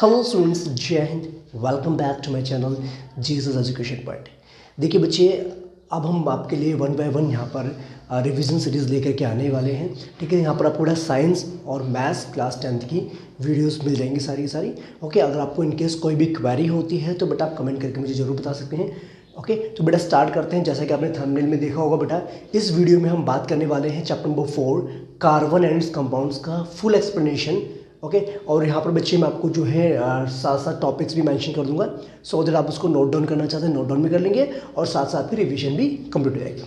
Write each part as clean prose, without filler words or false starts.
Hello students, जय हिंद। Welcome back to my channel Jesus education point. देखिए बच्चे, अब हम आपके लिए वन बाय वन यहाँ पर रिवीजन सीरीज़ लेकर के आने वाले हैं। ठीक है, यहाँ पर आपको साइंस और मैथ्स क्लास 10th की वीडियोस मिल जाएंगी सारी की सारी। ओके, अगर आपको इनकेस कोई भी क्वेरी होती है तो बेटा आप कमेंट करके मुझे ज़रूर बता सकते हैं। ओके, तो बेटा स्टार्ट करते हैं। जैसा कि आपने थंबनेल में देखा होगा बेटा, इस वीडियो में हम बात करने वाले हैं chapter number 4 carbon and compounds का फुल एक्सप्लेनेशन। ओके, और यहाँ पर बच्चे मैं आपको जो है साथ साथ टॉपिक्स भी मेंशन कर दूंगा, सो दैट आप उसको नोट डाउन करना चाहते हैं नोट डाउन भी कर लेंगे और साथ साथ फिर रिवीजन भी कंप्लीट हो जाएगी।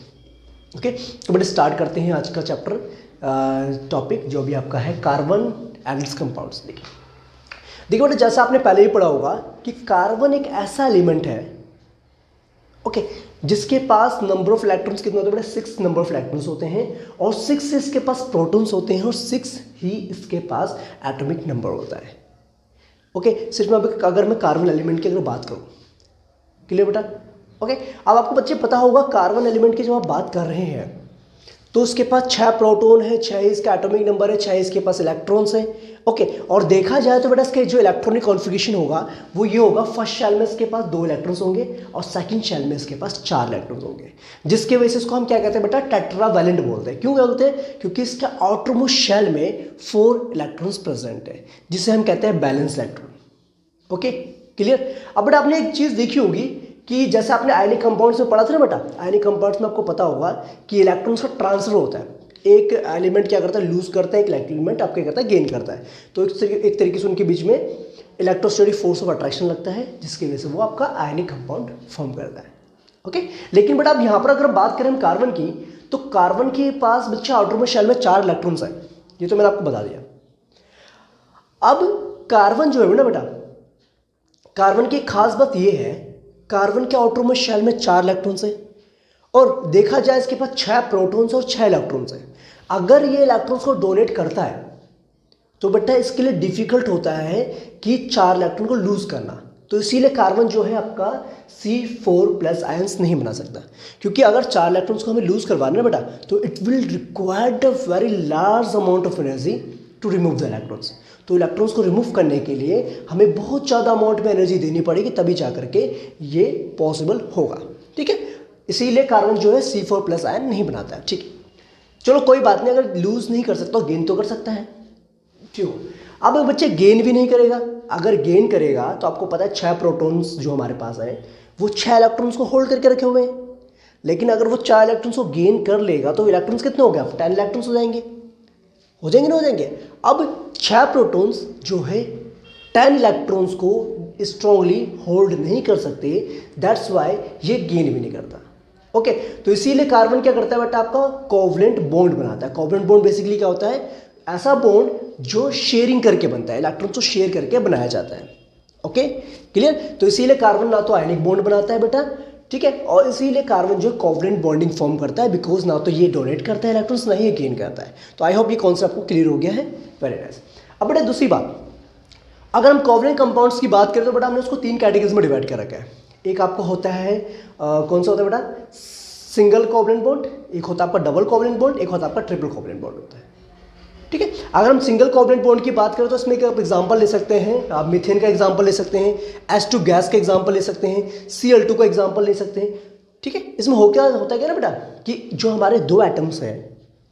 ओके, तो बेटा स्टार्ट करते हैं आज का चैप्टर टॉपिक जो भी आपका है कार्बन एंड इट्स कंपाउंड्स। देखिए बेटा, जैसा आपने पहले ही पढ़ा होगा कि कार्बन एक ऐसा एलिमेंट है ओके जिसके पास नंबर ऑफ इलेक्ट्रॉन्स कितने होते हैं बेटा? 6 नंबर ऑफ इलेक्ट्रॉन्स होते हैं और 6 से इसके पास प्रोटॉन्स होते हैं और 6 ही इसके पास एटॉमिक नंबर होता है। ओके, सिर्फ अगर मैं कार्बन एलिमेंट की अगर बात करूं, क्लियर बेटा? ओके, अब आपको बच्चे पता होगा कार्बन एलिमेंट की जब आप बात कर रहे हैं तो उसके पास 6 प्रोटॉन है, 6 इसका एटॉमिक नंबर है, 6 इसके पास इलेक्ट्रॉन्स है। ओके, और देखा जाए तो बेटा इसके जो इलेक्ट्रॉनिक कॉन्फ़िगरेशन होगा वो ये होगा, फर्स्ट शेल में इसके पास 2 इलेक्ट्रॉन्स होंगे और सेकंड शेल में इसके पास 4 इलेक्ट्रॉन्स होंगे, जिसके वजह से इसको हम क्या कहते हैं बेटा? टेट्रावैलेंट बोलते हैं। क्यों बोलते हैं? क्योंकि इसका आउटरमोस्ट शेल में 4 इलेक्ट्रॉन्स प्रेजेंट है, जिसे हम कहते हैं बैलेंस इलेक्ट्रॉन। Okay, clear? अब बेटा आपने एक चीज़ देखी होगी कि जैसे आपने आयनिक कंपाउंड्स में पढ़ा था ना बेटा, आयनिक कंपाउंड्स में आपको पता होगा कि इलेक्ट्रॉन्स का ट्रांसफर होता है। एक एलिमेंट क्या करता है? लूज करता है, एक एलिमेंट आपके करता है गेन करता है। तो एक तरीके से उनके बीच में इलेक्ट्रोस्टैटिक फोर्स ऑफ अट्रैक्शन लगता है, जिसकी वजह से वो आपका आयनिक कंपाउंड फॉर्म करता है। ओके, लेकिन बेटा अब यहाँ पर अगर बात करें हम कार्बन की, तो कार्बन के पास बच्चा आउटर में शेल में 4 इलेक्ट्रॉन्स है, ये तो मैंने आपको बता दिया। अब कार्बन जो है ना बेटा, कार्बन की खास बात ये है, कार्बन के आउटर में शेल में 4 इलेक्ट्रॉन्स है और देखा जाए इसके पास 6 प्रोटॉन्स और 6 इलेक्ट्रॉन्स है। अगर ये इलेक्ट्रॉन्स को डोनेट करता है तो बेटा इसके लिए डिफिकल्ट होता है कि 4 इलेक्ट्रॉन को लूज करना, तो इसीलिए कार्बन जो है आपका C4+ आयंस नहीं बना सकता, क्योंकि अगर 4 इलेक्ट्रॉन्स को हमें लूज करवाना है बेटा तो it will required a very large amount of energy to remove the electrons. तो इलेक्ट्रॉन्स को रिमूव करने के लिए हमें बहुत ज़्यादा अमाउंट में एनर्जी देनी पड़ेगी, तभी जा करके ये पॉसिबल होगा। ठीक है, इसीलिए कार्बन जो है C4+ आयन नहीं बनाता है। ठीक है, चलो कोई बात नहीं, अगर लूज नहीं कर सकता गेन तो कर सकता है। ठीक हो, अब बच्चे गेन भी नहीं करेगा। अगर गेन करेगा तो आपको पता है 6 प्रोटॉन्स जो हमारे पास है वो 6 इलेक्ट्रॉन्स को होल्ड करके रखे हुए हैं, लेकिन अगर वो 4 इलेक्ट्रॉन्स को गेन कर लेगा तो इलेक्ट्रॉन्स कितने हो गए? 10 इलेक्ट्रॉन्स हो जाएंगे ना हो जाएंगे? अब 6 प्रोटॉन्स जो है 10 इलेक्ट्रॉन्स को स्ट्रांगली होल्ड नहीं कर सकते, दैट्स वाई ये गेन भी नहीं करता। ओके, तो इसीलिए कार्बन क्या करता है बेटा? आपका कोवलेंट बॉन्ड बनाता है। कोवलेंट बॉन्ड बेसिकली क्या होता है? ऐसा बॉन्ड जो शेयरिंग करके बनता है, इलेक्ट्रॉन को शेयर करके बनाया जाता है। Okay, clear? तो इसीलिए कार्बन ना तो आयनिक बॉन्ड बनाता है बेटा, ठीक है, और इसीलिए कार्बन जो कोवलेंट बॉन्डिंग फॉर्म करता है, बिकॉज ना तो ये डोनेट करता है इलेक्ट्रॉन्स, ना ही ये गेन करता है। तो आई होप ये कॉन्सेप्ट आपको क्लियर हो गया है। Very nice. अब बेटा दूसरी बात, अगर हम कोवलेंट कंपाउंड्स की बात करें तो बेटा हमने उसको 3 कैटेगरीज में डिवाइड कर रखा है। एक आपको होता है कौन सा होता है बेटा? सिंगल कोवलेंट बॉन्ड, एक होता है आपका डबल कोवलेंट बॉन्ड, एक होता है आपका ट्रिपल कोवलेंट बॉन्ड होता है। ठीक है, अगर हम सिंगल कोवलेंट बॉन्ड की बात करें तो इसमें एक आप एग्जांपल ले सकते हैं, आप मीथेन का एग्जांपल ले सकते हैं, H2 गैस का एग्जांपल ले सकते हैं, Cl2 का एग्जांपल ले सकते हैं। ठीक है, इसमें होता है क्या ना बेटा कि जो हमारे 2 एटम्स हैं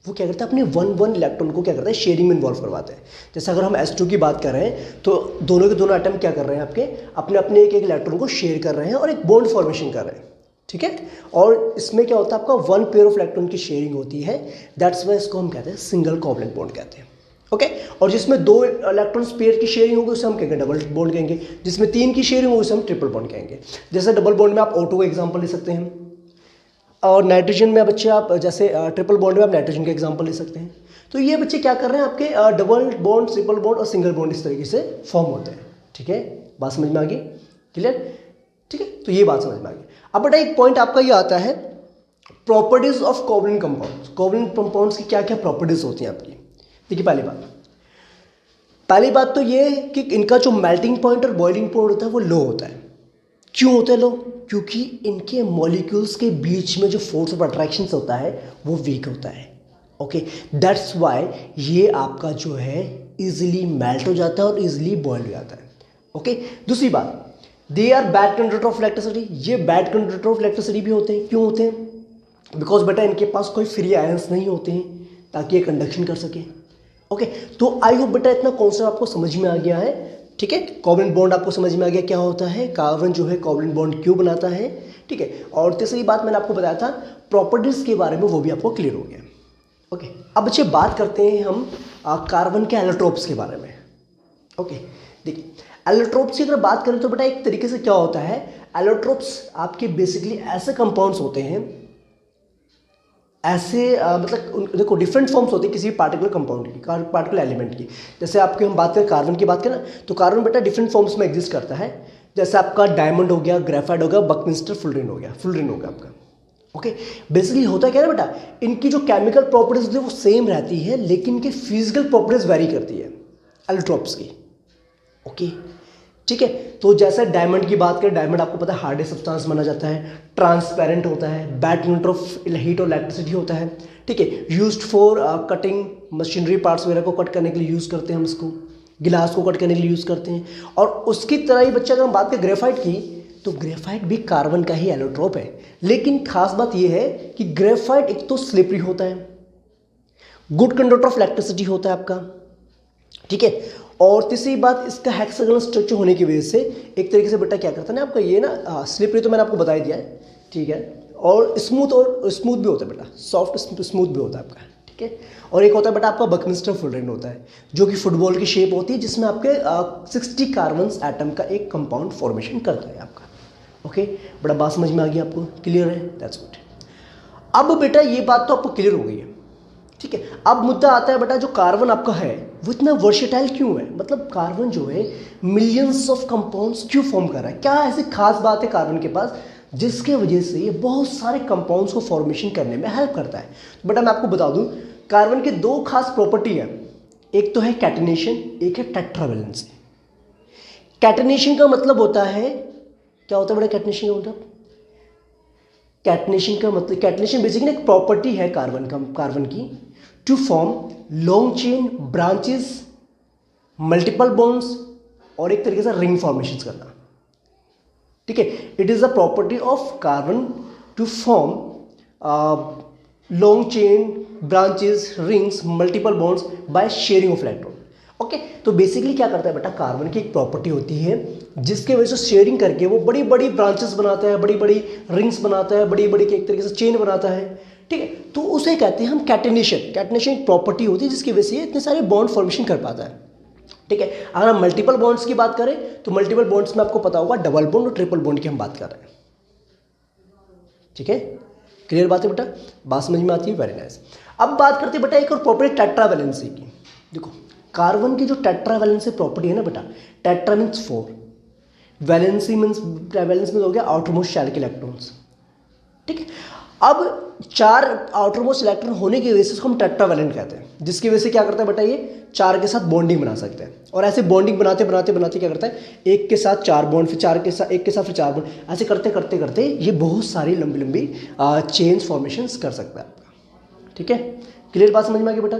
वो क्या करते हैं? अपने 1 इलेक्ट्रॉन को क्या करते हैं? शेयरिंग में इन्वॉल्व करवाते हैं। जैसे अगर हम H2 की बात कर रहे हैं तो दोनों के दोनों एटम क्या कर रहे हैं? आपके अपने अपने एक इलेक्ट्रॉन को शेयर कर रहे हैं और एक बॉन्ड फॉर्मेशन कर रहे हैं। ठीक है, और इसमें क्या होता है? आपका 1 पेयर ऑफ इलेक्ट्रॉन की शेयरिंग होती है, दैट्स वाई इसको हम कहते हैं सिंगल कोवलेंट बॉन्ड कहते हैं। ओके, और जिसमें 2 इलेक्ट्रॉन्स पेयर की शेयरिंग होगी उसे हम कहेंगे डबल बॉन्ड कहेंगे, जिसमें 3 की शेयरिंग होगी उसे हम ट्रिपल बॉन्ड कहेंगे। जैसे डबल बॉन्ड में आप O2 का एग्जांपल ले सकते हैं, और नाइट्रोजन में बच्चे आप जैसे ट्रिपल बॉन्ड में आप नाइट्रोजन का एग्जांपल ले सकते हैं। तो ये बच्चे क्या कर रहे हैं? आपके डबल बॉन्ड, ट्रिपल बॉन्ड और सिंगल बॉन्ड इस तरीके से फॉर्म होते हैं। ठीक है, बात समझ में आ गई? क्लियर? ठीक है, तो ये बात समझ में आ गई। अब बेटा एक पॉइंट आपका ये आता है, properties of covalent compounds. Covalent compounds की क्या क्या प्रॉपर्टीज होती हैं आपकी? देखिए पहली बात तो ये है कि इनका जो मेल्टिंग पॉइंट और बॉइलिंग पॉइंट होता है वो लो होता है। क्यों होता है लो? क्योंकि इनके मॉलिक्यूल्स के बीच में जो फोर्स ऑफ अट्रैक्शन होता है वो वीक होता है। ओके, दैट्स वाई ये आपका जो है इजीली मेल्ट हो जाता है और इजीली बॉइल हो जाता है। ओके, दूसरी बात, they are bad conductor of electricity, ये बैड कंडक्टर ऑफ इलेक्ट्रिसिटी भी होते हैं। क्यों होते हैं? बिकॉज बेटा इनके पास कोई फ्री आयंस नहीं होते हैं ताकि ये कंडक्शन कर सके। ओके, तो आई होप बेटा इतना कॉन्सेप्ट आपको समझ में आ गया है। ठीक है, कोवलेंट बॉन्ड आपको समझ में आ गया क्या होता है, कार्बन जो है कोवलेंट बॉन्ड क्यों बनाता है। ठीक है, और तीसरी बात मैंने आपको बताया था प्रॉपर्टीज के बारे में, वो भी आपको क्लियर हो गया। ओके, अब बच्चे बात करते हैं हम कार्बन के एलोट्रोप्स के बारे में। ओके, देखिए एलोट्रोप्स की अगर बात करें तो बेटा एक तरीके से क्या होता है, एलोट्रोप्स आपके बेसिकली ऐसे कंपाउंड्स होते हैं, ऐसे मतलब देखो डिफरेंट फॉर्म्स होती है किसी पार्टिकुलर कंपाउंड की, पार्टिकुलर एलिमेंट की। जैसे आपके हम बात करें कार्बन की बात करें तो कार्बन बेटा डिफरेंट फॉर्म्स में एग्जिस्ट करता है। जैसे आपका डायमंड हो गया, ग्रेफाइट हो गया, बकमिंस्टर फुलरिन हो गया, आपका। ओके, बेसिकली होता क्या है बेटा, इनकी जो केमिकल प्रॉपर्टीज होती है वो सेम रहती है, लेकिन इनकी फिजिकल प्रॉपर्टीज वेरी करती है एलोट्रोप्स की। ओके, ठीक है, तो जैसे डायमंड की बात करें, डायमंड आपको पता है हार्डेस्ट सब्सटेंस माना जाता है, ट्रांसपेरेंट होता है, बैड कंडक्टर ऑफ हीट और इलेक्ट्रिसिटी होता है। ठीक है, used for cutting, machinery parts वगैरह को कट करने के लिए यूज़ करते हैं हम इसको, गिलास को कट करने के लिए यूज़ करते हैं। और उसकी तरह ही बच्चा अगर हम बात करें ग्रेफाइट की, तो ग्रेफाइट भी कार्बन का ही एलोट्रोप है, लेकिन खास बात यह है कि ग्रेफाइट एक तो स्लिपरी होता है, गुड कंडक्टर ऑफ इलेक्ट्रिसिटी होता है आपका। ठीक है, और तीसरी बात इसका हेक्सागोनल स्ट्रक्चर होने की वजह से एक तरीके से बेटा क्या करता है ना आपका ये ना स्लिपरी, तो मैंने आपको बता ही दिया है। ठीक है, और स्मूथ भी होता है बेटा, सॉफ्ट स्मूथ भी होता है आपका। ठीक है, और एक होता है बेटा आपका बकमिंस्टर फुलरिन होता है, जो कि फुटबॉल की शेप होती है, जिसमें आपके 60 कार्बन एटम का एक कंपाउंड फॉर्मेशन करता है आपका। ओके, बड़ा बात समझ में आ गई आपको, क्लियर है, दैट्स गुड। अब बेटा ये बात तो आपको क्लियर हो गई है। ठीक है, अब मुद्दा आता है बेटा जो कार्बन आपका है वो इतना वर्सेटाइल क्यों है, मतलब कार्बन जो है मिलियंस ऑफ कंपाउंड्स क्यों फॉर्म कर रहा है, क्या ऐसी खास बात है कार्बन के पास जिसके वजह से ये बहुत सारे कंपाउंड्स को फॉर्मेशन करने में हेल्प करता है। तो बेटा मैं आपको बता दूं कार्बन के दो खास प्रॉपर्टी है, एक तो है कैटेनेशन, एक है टेट्रावैलेंसी। कैटेनेशन का मतलब होता है, क्या होता है बेटा कैटेनेशन का मतलब, कैटेनेशन बेसिकली एक प्रॉपर्टी है कार्बन की to form long chain branches, multiple bonds और एक तरीके से रिंग फॉर्मेशन करना। ठीक है, it is a property of carbon to form long chain branches, rings, multiple bonds by sharing of electron. Okay, तो बेसिकली क्या करता है बेटा, कार्बन की एक प्रॉपर्टी होती है जिसके वजह से शेयरिंग करके वो बड़ी बड़ी ब्रांचेस बनाता है, बड़ी बड़ी रिंग्स बनाता है, बड़ी बड़ी एक तरीके से चेन बनाता है। ठीक है, तो उसे कहते हैं हम कैटेनेशन। कैटेनेशन एक प्रॉपर्टी होती है जिसकी वजह से इतने सारे बॉन्ड फॉर्मेशन कर पाता है। ठीक है, अगर हम मल्टीपल बॉन्ड्स की बात करें तो मल्टीपल बॉन्ड्स में आपको पता होगा डबल बॉन्ड और ट्रिपल बॉन्ड की हम बात कर रहे हैं। ठीक है, क्लियर बात है बेटा, बात समझ में आती है, वेरी नाइस। अब बात करते हैं बेटा एक और प्रॉपर्टी टेट्रावैलेंसी की। देखो कार्बन की जो टेट्रावैलेंसी प्रॉपर्टी है ना बेटा, टेट्रा मीन्स 4, वैलेंसी मीन्स हो गया आउटरमोस्ट शेल के इलेक्ट्रॉन्स। ठीक है, अब 4 आउटरमोस्ट इलेक्ट्रॉन होने की वजह से उसको हम टेट्रावैलेंट कहते हैं, जिसकी वजह से क्या करता है बेटा ये 4 के साथ बॉन्डिंग बना सकते हैं। और ऐसे बॉन्डिंग बनाते क्या करता है, एक के साथ 4 बॉन्ड, फिर 4 के साथ एक के साथ फिर 4 बॉन्ड, ऐसे करते ये बहुत सारी लंबी चेन्स फॉर्मेशंस कर सकता है आपका। ठीक है, क्लियर बात समझ में आ गई बेटा।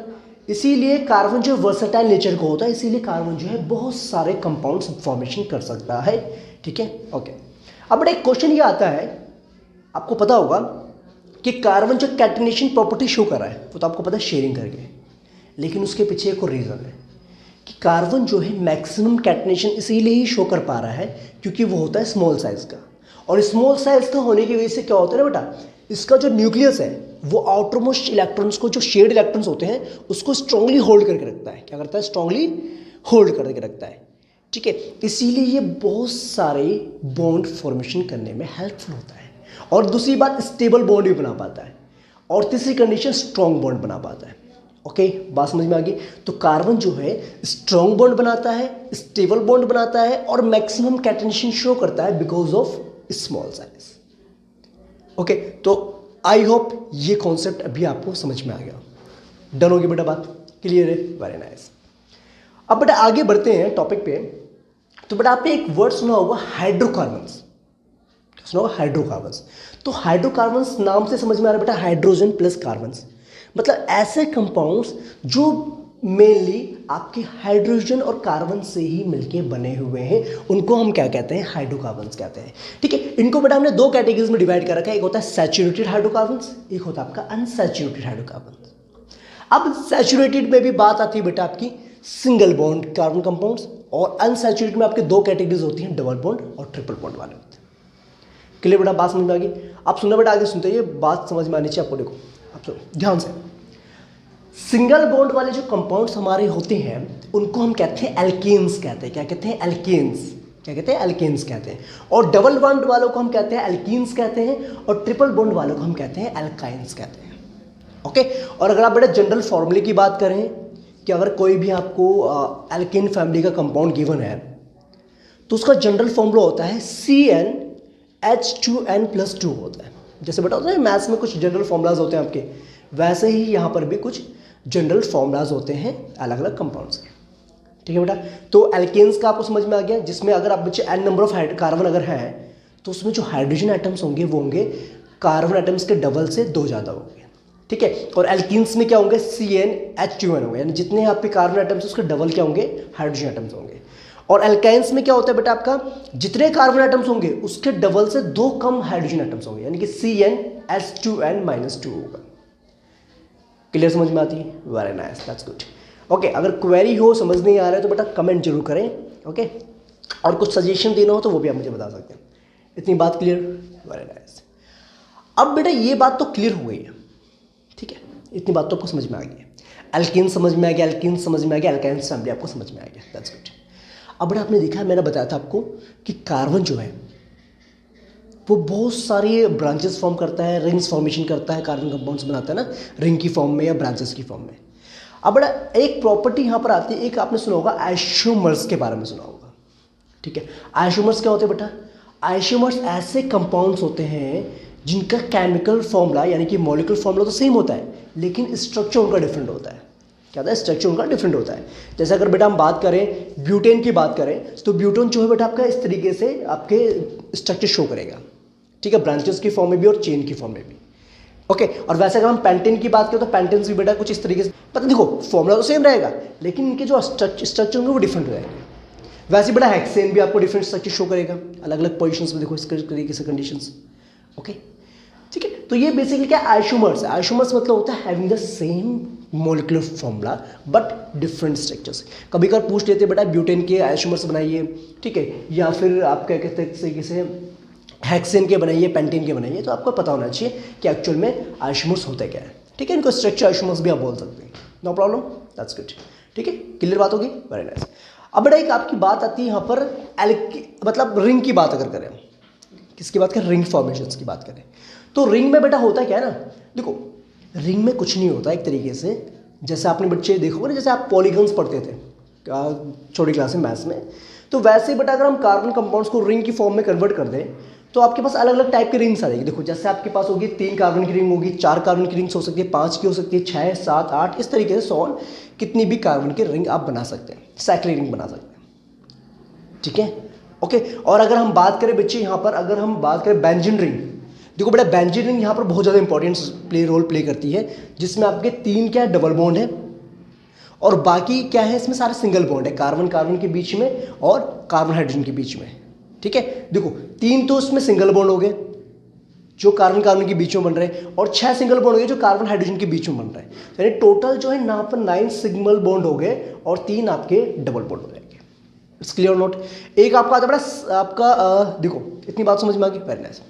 इसीलिए कार्बन जो वर्सेटाइल नेचर का होता है, इसीलिए कार्बन जो है बहुत सारे कंपाउंड्स फॉर्मेशन कर सकता है। ठीक है, ओके। अब बेटा एक क्वेश्चन ये आता है, आपको पता होगा कि कार्बन जो कैटेनेशन प्रॉपर्टी शो कर रहा है वो तो आपको पता है शेयरिंग करके, लेकिन उसके पीछे एक और रीज़न है कि कार्बन जो है मैक्सिमम कैटेनेशन इसीलिए ही शो कर पा रहा है क्योंकि वो होता है स्मॉल साइज़ का। और स्मॉल साइज़ का होने की वजह से क्या होता है ना बेटा, इसका जो न्यूक्लियस है वो आउटरमोस्ट इलेक्ट्रॉन्स को, जो शेयर्ड इलेक्ट्रॉन्स होते हैं, उसको स्ट्रांगली होल्ड करके रखता है। क्या करता है, स्ट्रांगली होल्ड करके रखता है। ठीक है, इसीलिए ये बहुत सारे बॉन्ड फॉर्मेशन करने में हेल्पफुल होता है। और दूसरी बात स्टेबल बॉन्ड भी बना पाता है, और तीसरी कंडीशन स्ट्रॉन्ग बॉन्ड बना पाता है। ओके, बात समझ में आ गई। तो कार्बन जो है स्ट्रॉन्ग बॉन्ड बनाता है, स्टेबल बॉन्ड बनाता है और मैक्सिमम कैटेनेशन शो करता है because of small size. Okay, तो आई होप ये कॉन्सेप्ट अभी आपको समझ में आ गया। डन होगी बेटा, बात क्लियर है, वेरी नाइस। अब बेटा आगे बढ़ते हैं टॉपिक पे। तो बेटा आपने एक वर्ड सुना होगा हाइड्रोकार्बन्स, सुना होगा हाइड्रोकार्बन्स। तो हाइड्रोकार्बन्स नाम से समझ में आ रहा है बेटा हाइड्रोजन प्लस कार्बन्स, मतलब ऐसे कंपाउंड्स जो मेनली आपके हाइड्रोजन और कार्बन से ही मिलके बने हुए हैं, उनको हम क्या कहते हैं, हाइड्रोकार्बन्स कहते हैं। ठीक है, इनको बेटा हमने दो कैटेगरीज में डिवाइड कर रखा है, एक होता है सैचुरेटेड हाइड्रोकार्बन्स, एक होता है आपका अनसैचुरेटेड हाइड्रोकार्बन्स। अब सैचुरेटेड में भी बात आती है बेटा आपकी सिंगल बॉन्ड कार्बन कंपाउंड्स, और अनसैचुरेटेड में आपके दो कैटेगरीज होती हैं, डबल बॉन्ड और ट्रिपल बॉन्ड वाले होते हैं। क्लियर बेटा, बात समझ में आ गई? आप सुनना बेटा, आगे सुनते, ये बात समझ में आनी चाहिए आपको। देखो आप तो ध्यान से, सिंगल बॉन्ड वाले जो कंपाउंड्स हमारे होते हैं उनको हम कहते हैं एल्केन्स कहते हैं। क्या कहते हैं? एल्केन्स। क्या कहते हैं? एल्केन्स कहते हैं। और डबल बॉन्ड वालों को हम कहते हैं एल्कीन्स कहते हैं, और ट्रिपल बॉन्ड वालों को हम कहते हैं एल्काइंस कहते हैं। ओके, और अगर आप बेटा जनरल फॉर्मूले की बात करें कि अगर कोई भी आपको एल्केन फैमिली का कंपाउंड गिवन है तो उसका जनरल फॉर्मूला होता है CnH2n+2 होता है। जैसे बेटा होता है मैथ्स में कुछ जनरल फॉर्मूलाज होते हैं आपके, वैसे ही यहाँ पर भी कुछ जनरल फॉर्मूलाज होते हैं अलग अलग कंपाउंड्स के। ठीक है बेटा, तो एल्केन्स का आपको समझ में आ गया, जिसमें अगर आप बच्चे n नंबर ऑफ कार्बन अगर है तो उसमें जो हाइड्रोजन एटम्स होंगे वो होंगे कार्बन एटम्स के डबल से 2 ज़्यादा होंगे। ठीक है, और एल्कीन्स में क्या होंगे? CnH2n होंगे, यानी जितने आपके कार्बन एटम्स उसके डबल क्या होंगे? हाइड्रोजन एटम्स होंगे। और एल्काइंस में क्या होता है बेटा आपका, जितने कार्बन एटम्स होंगे उसके डबल से 2 कम हाइड्रोजन एटम्स होंगे, यानी कि CnH2n-2 होगा। क्लियर, समझ में आती है? Very nice, that's good. Okay, अगर क्वेरी हो, समझ नहीं आ रहा है तो बेटा कमेंट जरूर करें। ओके, और कुछ सजेशन देना हो तो वो भी आप मुझे बता सकते हैं। इतनी बात क्लियर? Very nice. अब बेटा ये बात तो क्लियर हो गई है, ठीक है, इतनी बात तो आपको समझ में आ गई है। एल्कीन समझ में आ गया, एल्कीन समझ में आ गया, एल्काइंस फैमिली आपको समझ में आ गया, दैट्स गुड। अब बेटा आपने देखा, मैंने बताया था आपको कि कार्बन जो है वो बहुत सारी ब्रांचेस फॉर्म करता है, रिंग्स फॉर्मेशन करता है, कार्बन कंपाउंड्स बनाता है ना, रिंग की फॉर्म में या ब्रांचेस की फॉर्म में। अब बेटा एक प्रॉपर्टी यहाँ पर आती है, एक आपने सुना होगा आइसोमर्स के बारे में सुना होगा। ठीक है, आइसोमर्स क्या होते हैं बेटा? आइसोमर्स ऐसे कंपाउंड्स होते हैं जिनका केमिकल फॉर्मूला यानी कि मॉलिक्यूलर फॉर्मूला तो सेम होता है, लेकिन स्ट्रक्चर उनका डिफरेंट होता है। क्या होता है? स्ट्रक्चर उनका डिफरेंट होता है। जैसे अगर बेटा हम बात करें ब्यूटेन की बात करें तो ब्यूटेन जो है बेटा आपका इस तरीके से आपके स्ट्रक्चर शो करेगा। ठीक है, ब्रांचेस की फॉर्म में भी और चेन की फॉर्म में भी। ओके, और वैसे अगर हम पेंटेन की बात करें तो पेंटेन्स भी बेटा कुछ इस तरीके से, पता देखो फॉर्मूला तो सेम रहेगा लेकिन इनके जो स्ट्रक्चर होंगे वो डिफरेंट रहेंगे। वैसे बेटा हेक्सेन भी आपको डिफरेंट स्ट्रक्चर शो करेगा अलग अलग पोजीशंस में, देखो इस तरीके से कंडीशंस। ओके, ठीक है, तो ये बेसिकली क्या आइसोमर्स है? आइसोमर्स मतलब होता है having the same molecular formula but different structures. कभी कभार पूछ लेते हैं बेटा ब्यूटेन के आइसोमर्स बनाइए, ठीक है, या फिर आप क्या कहते हैं तरीके से हेक्सेन के बनाइए, पेंटेन के बनाइए, तो आपको पता होना चाहिए कि एक्चुअल में आइसोमर्स होता क्या है। ठीक है, इनको स्ट्रक्चर आइसोमर्स भी आप बोल सकते हैं, नो प्रॉब्लम, दैट्स गुड। ठीक है, क्लियर बात होगी, वेरी नाइस। अब बेटा एक आपकी बात आती है यहाँ पर मतलब रिंग की बात अगर करें, किसकी बात करें? रिंग फॉर्मेशंस की बात करें तो रिंग में बेटा होता क्या है ना, देखो रिंग में कुछ नहीं होता एक तरीके से, जैसे आपने बच्चे देखोगे ना, जैसे आप पॉलीगन्स पढ़ते थे छोटी क्लास में मैथ्स में, तो वैसे ही बेटा अगर हम कार्बन कंपाउंड्स को रिंग की फॉर्म में कन्वर्ट कर दें तो आपके पास अलग अलग टाइप की रिंग्स आ जाएगी। देखो जैसे आपके पास होगी 3 कार्बन की रिंग होगी, 4 कार्बन की रिंग्स हो सकती है, 5 की हो सकती है, 6, 7, 8, इस तरीके से 100 कितनी भी कार्बन की रिंग आप बना सकते हैं, साइक्लिक रिंग बना सकते हैं। ठीक है, ओके, और अगर हम बात करें बच्चे यहाँ पर, अगर हम बात करें बेंजीन रिंग, देखो बेटा बेंजीन रिंग यहाँ पर बहुत ज़्यादा इंपॉर्टेंट रोल प्ले करती है, जिसमें आपके 3 क्या डबल बॉन्ड है और बाकी क्या है इसमें सारे सिंगल बॉन्ड है, कार्बन कार्बन के बीच में और कार्बन हाइड्रोजन के बीच में। ठीक है, देखो 3 तो इसमें सिंगल बॉन्ड हो गए जो कार्बन कार्बन के बीच में बन रहे हैं, और 6 सिंगल बॉन्ड हो गए जो कार्बन हाइड्रोजन के बीच में बन रहे हैं, यानी टोटल जो है यहाँ पर 9 सिंगल बॉन्ड हो गए और 3 आपके डबल बॉन्ड हो जाएंगे। It's clear note? एक आपका आता बेटा आपका देखो इतनी बात समझ में आ गई, वेरी नाइस।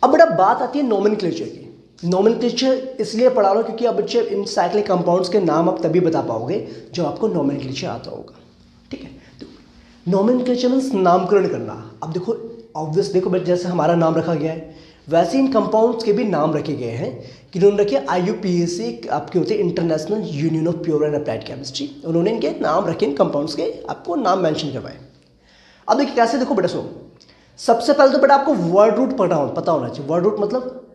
अब बेटा बात आती है नोमेनक्लेचर की। नोमेनक्लेचर इसलिए पढ़ा रहा हूँ क्योंकि अब बच्चे इन साइक्लिक कंपाउंड्स के नाम आप तभी बता पाओगे जो आपको नोमेनक्लेचर आता होगा। ठीक है, नोमेनक्लेचर मीन्स नामकरण करना। अब देखो ऑब्वियस, देखो जैसे हमारा नाम रखा गया है वैसे इन कंपाउंड्स के भी नाम रखे गए हैं कि उन्होंने रखे IUPAC आपके होते हैं international union of pure and applied chemistry, उन्होंने इनके नाम रखे, इन कंपाउंड्स के आपको नाम मेंशन करवाए। अब देखिए कैसे, देखो बेटा सुनो, सबसे पहले तो बेटा आपको वर्ड रूट पता होना चाहिए। वर्ड रूट मतलब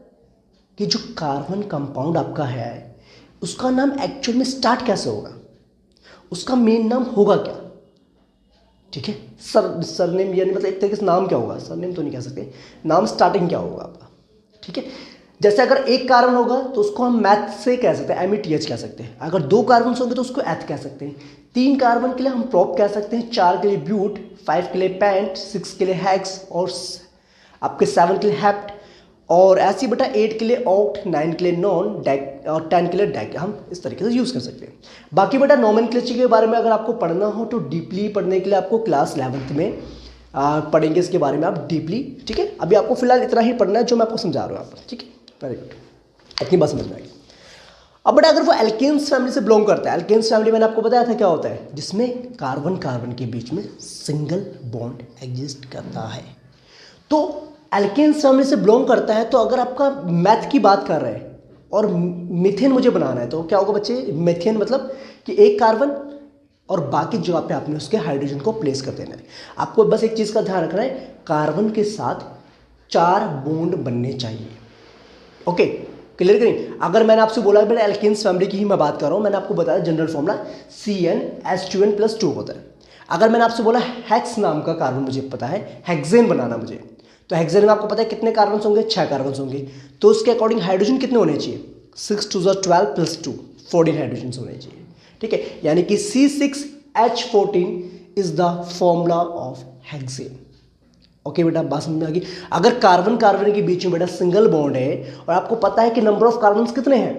कि जो कार्बन कंपाउंड आपका है उसका नाम एक्चुअल में स्टार्ट कैसे होगा, उसका मेन नाम होगा क्या। ठीक है, सरनेम यानी मतलब एक तरीके से नाम क्या होगा, सरनेम तो नहीं कह सकते, नाम स्टार्टिंग क्या होगा आपका। ठीक है, जैसे अगर एक कार्बन होगा तो उसको हम मैथ से कह सकते हैं, METH कह सकते हैं। अगर 2 कार्बन होंगे तो उसको एथ कह सकते हैं। 3 कार्बन के लिए हम प्रोप कह सकते हैं, 4 के लिए ब्यूट, 5 के लिए पेंट, 6 के लिए हेक्स और आपके 7 के लिए हेप्ट, और ऐसे बेटा 8 के लिए ऑक्ट, 9 के लिए नॉन, डेक और 10 के लिए डेक। हम इस तरीके से यूज़ कर सकते हैं। बाकी बेटा नोमेनक्लेचर के बारे में अगर आपको पढ़ना हो तो डीपली पढ़ने के लिए आपको क्लास 11th में पढ़ेंगे इसके बारे में आप डीपली, ठीक है। अभी आपको फिलहाल इतना ही पढ़ना है जो मैं आपको समझा रहा हूँ यहाँ पर, ठीक है। वेरी गुड, इतनी बात समझ में आएगी। अब बेटा अगर वो एल्केन्स फैमिली से बिलोंग करता है, एल्केन्स फैमिली मैंने आपको बताया था क्या होता है, जिसमें कार्बन कार्बन के बीच में सिंगल बॉन्ड एग्जिस्ट करता है। तो एल्केन्स फैमिली से बिलोंग करता है, तो अगर आपका मैथ की बात कर रहे हैं और मीथेन मुझे बनाना है तो क्या होगा बच्चे, मीथेन मतलब कि एक कार्बन और बाकी जगह पे आपने उसके हाइड्रोजन को प्लेस कर देना है। आपको बस एक चीज़ का ध्यान रखना है, कार्बन के साथ 4 बॉन्ड बनने चाहिए। ओके, क्लियर करें। अगर मैंने आपसे बोला मैंने एल्केन्स फैमिली की ही मैं बात कर रहा हूँ, मैंने आपको बताया जनरल फॉर्मूला CnH2n+2 होता है। अगर मैंने आपसे बोला हेक्स नाम का कार्बन मुझे पता है, हेक्सेन बनाना मुझे, तो हेक्सेन में आपको पता है कितने कार्बन होंगे, 6 कार्बन होंगे। तो उसके अकॉर्डिंग हाइड्रोजन कितने होने चाहिए, 6 2 12 + 2 14 हाइड्रोजन होने चाहिए, ठीक है। यानी कि C6H14 is the formula of hexane. Okay बेटा, बात समझ में आ गई। अगर कार्बन कार्बन के बीच में बेटा सिंगल बॉन्ड है और आपको पता है कि नंबर ऑफ कार्बन कितने हैं,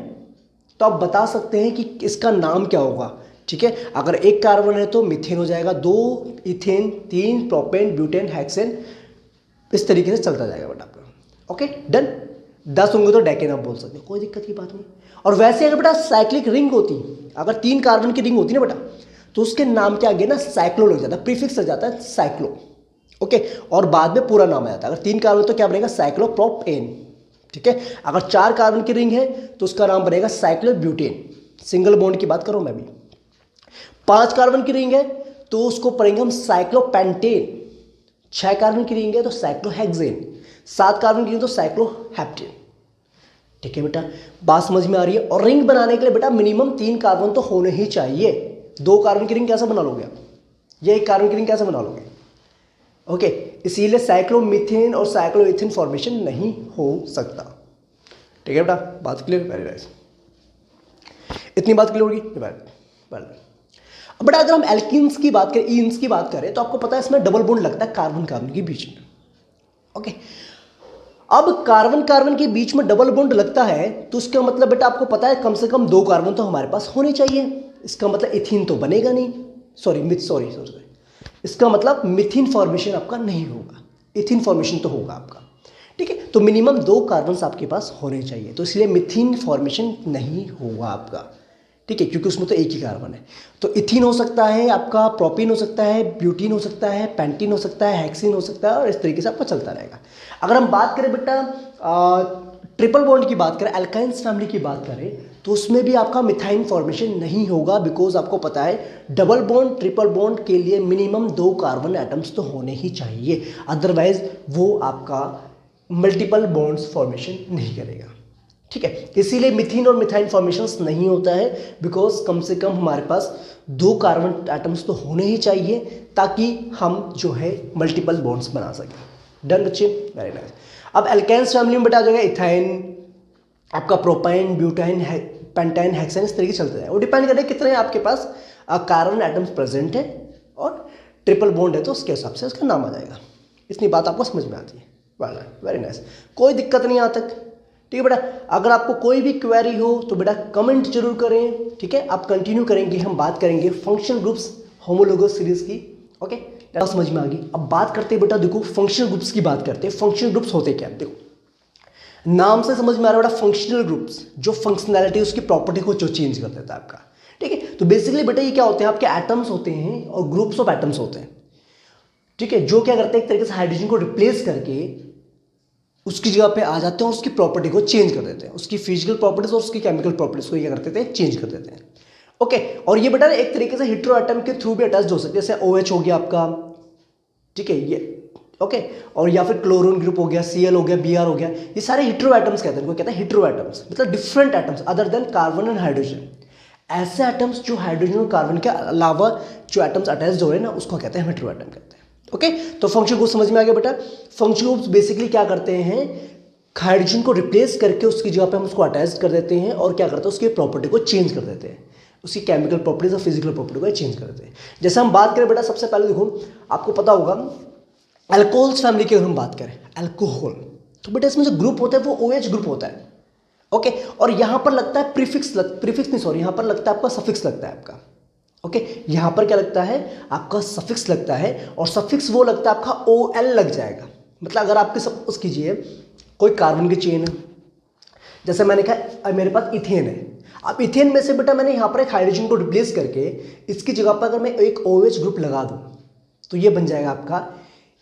तो आप बता सकते हैं कि इसका नाम क्या होगा, ठीक है। अगर एक कार्बन है तो मीथेन हो जाएगा, 2 इथेन, 3 प्रोपेन, ब्यूटेन, हेक्सेन, इस तरीके से चलता जाएगा बेटा आपका। Okay done. 10 होंगे तो डेकेन आप बोल सकते हो, कोई दिक्कत की बात नहीं। और वैसे अगर बेटा साइक्लिक रिंग होती, अगर 3 कार्बन की रिंग होती ना बेटा, तो उसके नाम के आगे ना साइक्लो लग जाता है, प्रीफिक्स लग जाता है साइक्लो, ओके। और बाद में पूरा नाम आ जाता है। अगर 3 कार्बन तो क्या बनेगा, साइक्लोप्रोपेन, ठीक है। अगर 4 कार्बन की रिंग है तो उसका नाम बनेगा साइक्लोब्यूटेन, सिंगल बॉन्ड की बात करूं मैं भी। 5 कार्बन की रिंग है तो उसको पढ़ेंगे हम साइक्लोपेंटेन, 6 कार्बन की रिंग है तो साइक्लोहेक्सेन, 7 कार्बन की रिंग तो साइक्लोहेप्टेन, ठीक है बेटा। बात समझ में आ रही है। और रिंग बनाने के लिए बेटा मिनिमम 3 कार्बन तो होने ही चाहिए। 2 कार्बन की रिंग कैसे बना लोगे आप, या 1 कार्बन की रिंग कैसे बना लोगे, ओके। इसीलिए साइक्लोमीथेन और साइक्लोइथेन फॉर्मेशन नहीं हो सकता, ठीक है बेटा। बात क्लियर, वेरी नाइस, इतनी बात क्लियर होगी। अब बेटा अगर हम एल्कीन्स की बात करें, ईन्स की बात करें, तो आपको पता है इसमें डबल बॉन्ड लगता है कार्बन कार्बन के बीच में, ओके। अब कार्बन कार्बन के बीच में डबल बॉन्ड लगता है तो उसका मतलब बेटा आपको पता है कम से कम 2 कार्बन तो हमारे पास होने चाहिए। इसका मतलब इथीन तो बनेगा नहीं, सॉरी, इसका मतलब मिथीन फॉर्मेशन आपका नहीं होगा, इथीन फॉर्मेशन तो होगा आपका, ठीक है। तो मिनिमम 2 कार्बन्स आपके पास होने चाहिए, तो इसलिए मिथीन फॉर्मेशन नहीं होगा आपका, ठीक है, क्योंकि उसमें तो एक ही कार्बन है। तो इथीन हो सकता है आपका, प्रोपीन हो सकता है, ब्यूटीन हो सकता है, पेंटीन हो सकता है, हेक्सीन हो सकता है, और इस तरीके से आपका चलता रहेगा। अगर हम बात करें बेटा ट्रिपल बॉन्ड की बात करें, अल्काइन्स फैमिली की बात करें, तो उसमें भी आपका मिथाइन फॉर्मेशन नहीं होगा, बिकॉज आपको पता है डबल बॉन्ड ट्रिपल बॉन्ड के लिए मिनिमम 2 कार्बन एटम्स तो होने ही चाहिए, अदरवाइज वो आपका मल्टीपल बॉन्ड्स फॉर्मेशन नहीं करेगा, ठीक है। इसीलिए मिथीन और मिथाइन फॉर्मेशंस नहीं होता है, बिकॉज कम से कम हमारे पास 2 कार्बन एटम्स तो होने ही चाहिए ताकि हम जो है मल्टीपल बॉन्ड्स बना सकें। डन बच्चे, वेरी नाइस। अब एल्केन्स फैमिली में बेटा जो है इथाइन, आपका प्रोपाइन, ब्यूटाइन, पेंटाइन, हेक्सेन, इस तरीके से चलते हैं। वो डिपेंड करता है कितने आपके पास कार्बन एटम्स प्रेजेंट है और ट्रिपल बॉन्ड है तो उसके हिसाब से उसका नाम आ जाएगा। इतनी बात आपको समझ में आती है, वेरी नाइस, कोई दिक्कत नहीं यहाँ तक, ठीक है बेटा। अगर आपको कोई भी क्वेरी हो तो बेटा कमेंट जरूर करें, ठीक है। आप कंटिन्यू करेंगे, हम बात करेंगे फंक्शनल ग्रुप्स होमोलोगस सीरीज की, ओके। समझ में आ गई। अब बात करते हैं बेटा, देखो फंक्शनल ग्रुप्स की बात करते हैं। फंक्शनल ग्रुप्स होते क्या, देखो नाम से समझ में आ रहा है बेटा, फंक्शनल ग्रुप्स जो फंक्शनैलिटी उसकी प्रॉपर्टी को जो चेंज कर देता है आपका, ठीक है। तो बेसिकली बेटा ये क्या होते हैं, आपके एटम्स होते हैं और ग्रुप्स ऑफ एटम्स होते हैं, ठीक है, जो क्या करते हैं एक तरीके से हाइड्रोजन को रिप्लेस करके उसकी जगह पे आ जाते हैं और उसकी प्रॉपर्टी को चेंज कर देते हैं, उसकी फिजिकल प्रॉपर्टीज और उसकी केमिकल प्रॉपर्टीज को क्या करते थे, चेंज कर देते हैं, ओके। और ये बेटा एक तरीके से हेटेरो एटम के थ्रू भी अटैच हो सकते हैं, जैसे OH हो गया आपका, ठीक है, ये ओके। और या फिर क्लोरीन ग्रुप हो गया, Cl हो गया, Br हो गया, ये सारे हेटेरो एटम्स कहते हैं, इनको कहते हैं हेटेरो एटम्स, मतलब different atoms other than carbon and hydrogen. ऐसे एटम्स जो हाइड्रोजन और कार्बन के अलावा जो एटम्स अटैच हो रहे हैं ना, उसको कहते हैं हेटेरो एटम कहते हैं, ओके। तो फंक्शन ग्रुप समझ में आ गया बेटा। फंक्शन ग्रुप्स बेसिकली क्या करते हैं, हाइड्रोजन को रिप्लेस करके उसकी जगह पे हम उसको अटैच कर देते हैं और क्या करते हैं, उसकी प्रॉपर्टी को चेंज कर देते हैं, उसकी केमिकल प्रॉपर्टीज और फिजिकल प्रॉपर्टी को चेंज कर देते हैं। जैसे हम बात करें बेटा, सबसे पहले देखो आपको पता होगा अल्कोहल्स फैमिली की अगर हम बात करें, अल्कोहल, तो बेटा इसमें जो ग्रुप होता है वो OH ग्रुप होता है। ओके, और यहाँ पर लगता है प्रीफिक्स नहीं सॉरी, यहाँ पर लगता है आपका सफिक्स लगता है आपका। ओके, यहाँ पर क्या लगता है, आपका सफिक्स लगता है, और सफिक्स वो लगता है आपका OL लग जाएगा। मतलब अगर आपके सपोज कीजिए कोई कार्बन की चेन है, जैसे मैंने कहा मेरे पास इथेन है, अब इथेन में से बेटा मैंने यहाँ पर एक हाइड्रोजन को रिप्लेस करके इसकी जगह पर अगर मैं एक OH ग्रुप लगा दूँ तो ये बन जाएगा आपका,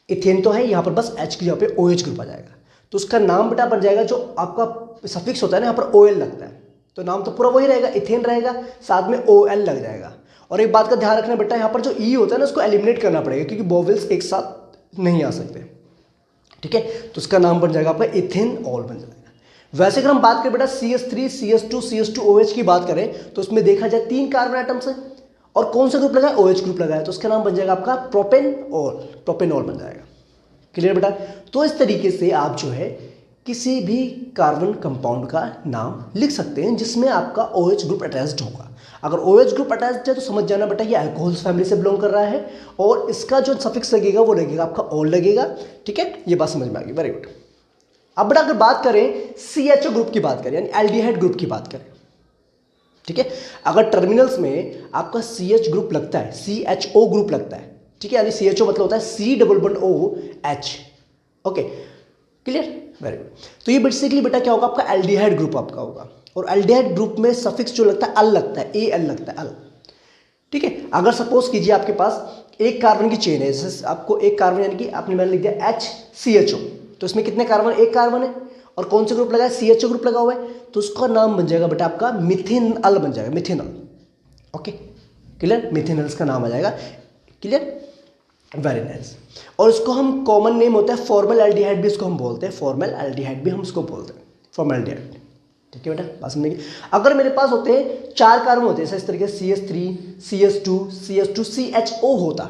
इथेन तो है, यहाँ पर बस H की जगह पे OH ग्रुप आ जाएगा, तो उसका नाम बेटा बन जाएगा, जो आपका सफिक्स होता है ना यहाँ पर OL लगता है, तो नाम तो पूरा वही रहेगा, इथेन रहेगा, साथ में OL लग जाएगा। और एक बात का ध्यान रखना बेटा, यहाँ पर जो E होता है ना उसको एलिमिनेट करना पड़ेगा, क्योंकि वोवेल्स एक साथ नहीं आ सकते, ठीक है, तो उसका नाम बन जाएगा आपका इथेनॉल बन जाएगा। वैसे अगर हम बात करें बेटा CH3 CH2 CH2OH की बात करें, तो उसमें देखा जाए 3 कार्बन आइटम्स है, और कौन सा ग्रुप लगा है, OH ग्रुप लगा है, तो उसका नाम बन जाएगा आपका प्रोपेनॉल बन जाएगा। क्लियर बेटा? तो इस तरीके से आप जो है किसी भी कार्बन कंपाउंड का नाम लिख सकते हैं जिसमें आपका OH ग्रुप अटैच्ड होगा। अगर OH ग्रुप अटैच्ड है तो समझ जाना बेटा ये अल्कोहल्स फैमिली से बिलोंग कर रहा है, और इसका जो सफिक्स लगेगा वो लगेगा आपका ऑल लगेगा, ठीक है, ये बात समझ में आ गई, वेरी गुड। अब बेटा अगर बात करें CHO ग्रुप की बात करें, यानी एल्डिहाइड ग्रुप की बात करें, ठीक है, अगर टर्मिनल्स में आपका CH ग्रुप लगता है, CHO ग्रुप लगता है, ठीक है, यानी CHO मतलब होता है C++OH, okay, clear, very good. तो ये बेसिकली बेटा क्या होगा, आपका एल्डिहाइड ग्रुप आपका होगा, और एल्डिहाइड ग्रुप में सफिक्स जो लगता है अल लगता है, AL लगता है, अल, ठीक है। अगर सपोज कीजिए आपके पास एक कार्बन की चेन है, जैसे आपको एक कार्बन यानी कि आपने मैंने लिख दिया HCHO, तो इसमें कितने कार्बन, एक कार्बन है, और कौन सा ग्रुप लगा है, CHO ग्रुप लगा हुआ है, तो उसका नाम बन जाएगा बेटा आपका मिथेनॉल बन जाएगा, मिथेनॉल, ओके, क्लियर, मिथेनॉल का नाम आ जाएगा, क्लियर, वेरी नाइस। और इसको हम कॉमन नेम होता है फॉर्मल एल्डिहाइड भी इसको हम बोलते हैं, फॉर्मल एल्डिहाइड भी हम इसको बोलते हैं, फॉर्मल एल्डिहाइड, ठीक है बेटा, बात समझ में। अगर मेरे पास होते हैं 4 कार्बन होते हैं इस तरीके से CH3 CH2 CH2 CHO होता,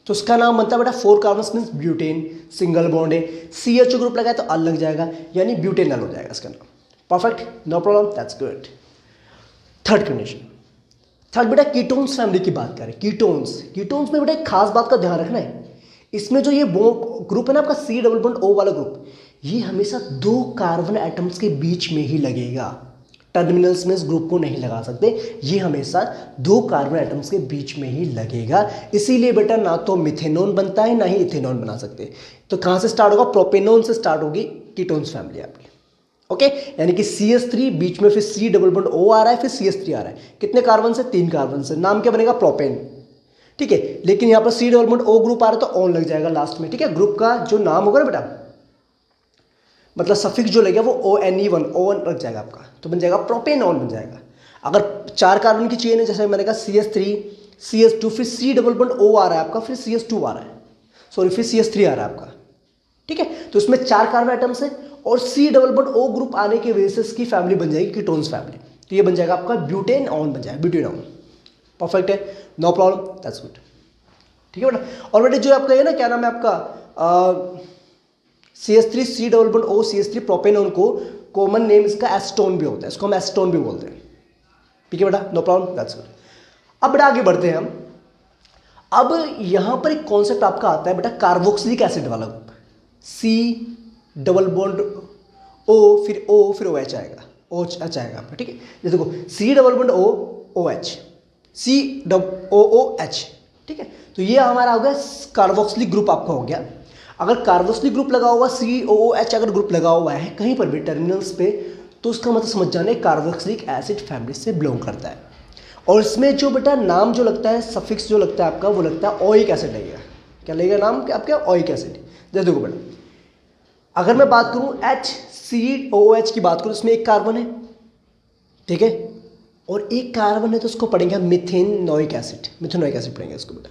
तो उसका नाम बनता है बेटा 4 carbon means butane, single bond है, CHO ग्रुप लगाए तो अल लग जाएगा, यानी ब्यूटेनॉल हो जाएगा इसका नाम, perfect, no problem, that's good. Third condition, third बेटा कीटोन्स फैमिली की बात करें, कीटोन्स में बेटा एक खास बात का ध्यान रखना है, इसमें जो ये ग्रुप है ना आपका C++O वाला ग्रुप, ये हमेशा 2 कार्बन एटम्स के बीच में ही लगेगा, टर्मिनल्स में इस ग्रुप को नहीं लगा सकते, ये हमेशा 2 कार्बन एटम्स के बीच में ही लगेगा, इसीलिए बेटा ना तो मिथेनॉल बनता है ना ही इथेनॉल बना सकते। तो कहाँ से स्टार्ट होगा, प्रोपेनॉन से स्टार्ट होगी कीटोन्स फैमिली आपकी, ओके, यानी कि CH3 बीच में फिर C++O आ रहा है, फिर CH3 आ रहा है, कितने कार्बन से, 3 कार्बन से, नाम क्या बनेगा, प्रोपेन, ठीक है, लेकिन यहाँ पर C++O ग्रुप आ रहा है तो ऑन लग जाएगा लास्ट में, ठीक है, ग्रुप का जो नाम होगा ना बेटा, मतलब सफिक्स जो लगेगा वो ONE1 लग जाएगा आपका, तो बन जाएगा प्रोपेनॉल बन जाएगा। अगर 4 कार्बन की चेन है, जैसे मैंने कहा CH3 CH2 फिर C++O आ रहा है आपका, फिर CH2 आ रहा है, सॉरी फिर CH3 आ रहा है आपका, ठीक है, तो इसमें 4 कार्बन एटम्स है, और C++O ग्रुप आने की वजह से इसकी फैमिली बन जाएगी कीटोन्स फैमिली, तो ये बन जाएगा आपका ब्यूटेनॉल बन जाएगा, ब्यूटेनॉल, परफेक्ट है, नो प्रॉब्लम, दैट्स गुड, ठीक है बेटा। और बेटे जो आपका है ना, क्या नाम है आपका, CH3 C++O CH3 प्रोपेनॉल को कॉमन नेम इसका एस्टोन भी होता है, इसको हम एस्टोन भी बोलते हैं, ठीक है बेटा, नो प्रॉब्लम, दैट्स गुड। अब बेटा आगे बढ़ते हैं हम, अब यहाँ पर एक कॉन्सेप्ट आपका आता है बेटा कार्बोक्सिलिक एसिड वाला ग्रुप, C++O फिर OH आएगा, OH आएगा आपका, ठीक है, ये देखो C++O COOH, ठीक है, तो ये हमारा हो गया कार्बोक्सिलिक ग्रुप आपका हो गया। अगर कार्बोक्सिलिक ग्रुप लगा हुआ COOH अगर ग्रुप लगा हुआ है कहीं पर भी टर्मिनल्स पे, तो उसका मतलब समझ जाना कार्बोक्सिलिक एसिड फैमिली से बिलोंग करता है। और इसमें जो बेटा नाम जो लगता है, सफिक्स जो लगता है आपका, वो लगता है ओइक एसिड लगेगा, क्या लगेगा नाम आपका, ओइक एसिड। जैसे देखो बेटा, अगर मैं बात करूं HCOOH की बात करूं, इसमें एक कार्बन है, ठीक है, और एक कार्बन है, तो उसको पढ़ेंगे हम मिथेनोइक एसिड पढ़ेंगे इसको बेटा,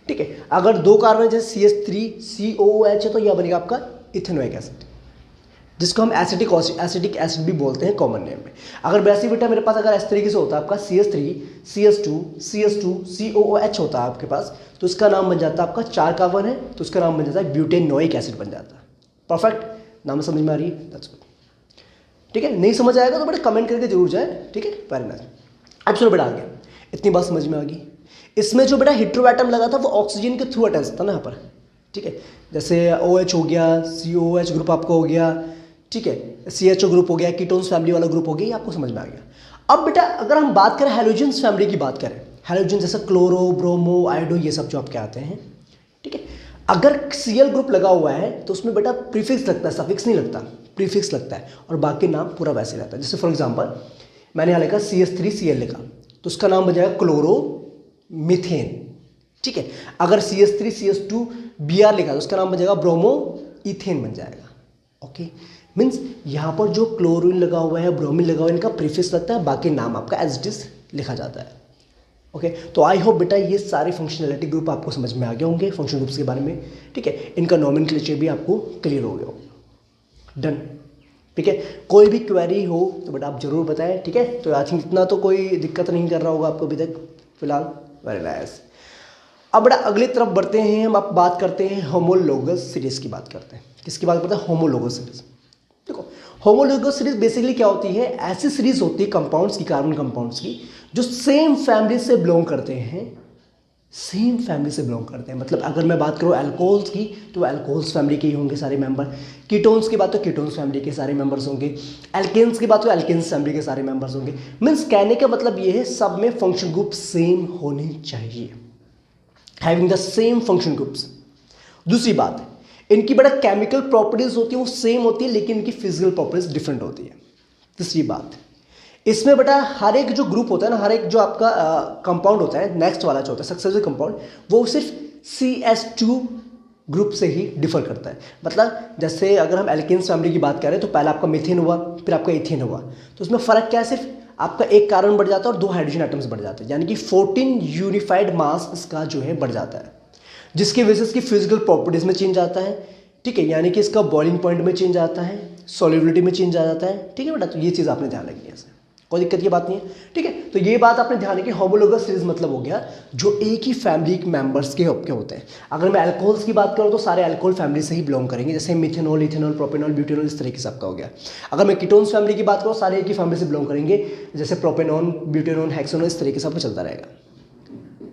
ठीक है। अगर 2 कार्बन जैसे CH3 COOH है, तो यह बनेगा आपका इथेनोइक एसिड, जिसको हम एसिटिक एसिड भी बोलते हैं कॉमन नेम में। अगर वैसे बेटा मेरे पास अगर इस तरीके से होता है आपका CH3 CH2 COOH होता है आपके पास, तो इसका नाम बन जाता है आपका 4 कार्बन है, तो उसका नाम बन जाता है ब्यूटेनोइक एसिड बन जाता है, परफेक्ट, नाम समझ में आ रही है? That's good. ठीक है, नहीं समझ आएगा तो बेटा कमेंट करके जरूर जाए। ठीक है, वेरी नाइस। अब चलो बेटा आ गया, इतनी बात समझ में आ गई। इसमें जो बेटा हेटेरो एटम लगा था वो ऑक्सीजन के थ्रू अटैच था ना यहाँ पर। ठीक है, जैसे OH हो गया, COOH ग्रुप आपका हो गया, ठीक है, CHO ग्रुप हो गया, कीटोन्स फैमिली वाला ग्रुप हो गया, ये आपको समझ में आ गया। अब बेटा अगर हम बात करें हैलोजेंस फैमिली की बात करें, हैलोजन जैसे क्लोरो, ब्रोमो, आयोडो, ये सब जो आपके आते हैं। ठीक है, अगर Cl ग्रुप लगा हुआ है तो उसमें बेटा प्रीफिक्स लगता है, सफिक्स नहीं लगता, प्रीफिक्स लगता है, और बाकी नाम पूरा वैसे रहता है। जैसे फॉर एग्जांपल मैंने यहाँ लिखा CH3Cl लिखा तो उसका नाम बन जाएगा क्लोरो मीथेन। ठीक है, अगर CH3CH2Br लिखा तो उसका नाम बन जाएगा ब्रोमो इथेन बन जाएगा। ओके, मीन्स यहाँ पर जो क्लोरीन लगा हुआ है, ब्रोमीन लगा हुआ है, इनका प्रीफिक्स लगता है, बाकी नाम आपका एज इट इज लिखा जाता है। ओके, तो आई होप बेटा ये सारे फंक्शनैलिटी ग्रुप आपको समझ में आ गए होंगे, फंक्शन ग्रुप्स के बारे में। ठीक है, इनका नॉमेनक्लेचर भी आपको क्लियर हो गया होगा। डन। ठीक है, कोई भी क्वेरी हो तो बेटा आप जरूर बताएं। ठीक है, तो आई थिंक इतना तो कोई दिक्कत नहीं कर रहा होगा आपको अभी तक फिलहाल। Very nice. अब बेटा अगली तरफ बढ़ते हैं, हम आप बात करते हैं होमोलोगस सीरीज की बात करते हैं। किसकी बात करते हैं? Homologous series. देखो, होमोलोगस सीरीज बेसिकली क्या होती है? ऐसी सीरीज होती है कंपाउंड्स की, कार्बन कंपाउंड्स की, जो सेम फैमिली से बिलोंग करते हैं, सेम फैमिली से बिलोंग करते हैं। मतलब अगर मैं बात करूँ अल्कोहल्स की तो अल्कोहल्स फैमिली के ही होंगे सारे मेंबर, कीटोन्स की बात तो कीटोन्स फैमिली के सारे मेंबर्स होंगे, एल्केन्स की बात तो एल्केन्स फैमिली के सारे मेंबर्स होंगे। मीन्स कहने का मतलब ये है सब में फंक्शन ग्रुप सेम होने चाहिए, having the same function groups. दूसरी बात, इनकी बड़ा केमिकल प्रॉपर्टीज होती है वो सेम होती है, लेकिन इनकी फिजिकल प्रॉपर्टीज डिफरेंट होती है। तीसरी बात, इसमें बेटा हर एक जो ग्रुप होता है ना, हर एक जो आपका कंपाउंड होता है, नेक्स्ट वाला जो होता है सक्सेसिव कंपाउंड, वो सिर्फ CH2 ग्रुप से ही डिफर करता है। मतलब जैसे अगर हम एल्केन्स फैमिली की बात करें तो पहले आपका मीथेन हुआ, फिर आपका इथेन हुआ, तो उसमें फ़र्क क्या है? सिर्फ आपका एक कार्बन बढ़ जाता है और 2 हाइड्रोजन एटम्स बढ़ जाते हैं, यानी कि 14 यूनिफाइड मास इसका जो है बढ़ जाता है, जिसकी वजह से इसकी फिजिकल प्रॉपर्टीज़ में चेंज आता है। ठीक है, यानी कि इसका बॉइलिंग पॉइंट में चेंज आता है, सॉल्युबिलिटी में चेंज आ जाता है। ठीक है बेटा, तो ये चीज़ आपने ध्यान रखनी है, इससे कोई दिक्कत की बात नहीं है। ठीक है, तो ये बात आपने ध्यान रखी। होमोलोगस सीरीज मतलब हो गया जो एक ही फैमिली के मेंबर्स के होते हैं। अगर मैं अल्कोहल्स की बात करूँ तो सारे अल्कोहल फैमिली से ही बिलोंग करेंगे, जैसे मिथेनॉल, इथेनॉल, प्रोपेनॉल, ब्यूटेनॉल, इस तरीके से आपका हो गया। अगर मैं कीटोन्स फैमिली की बात करूँ सारे एक ही फैमिली से बिलोंग करेंगे, जैसे प्रोपेनॉन, ब्यूटेनॉल, हेक्सेनॉल, इस तरीके से आपको चलता रहेगा।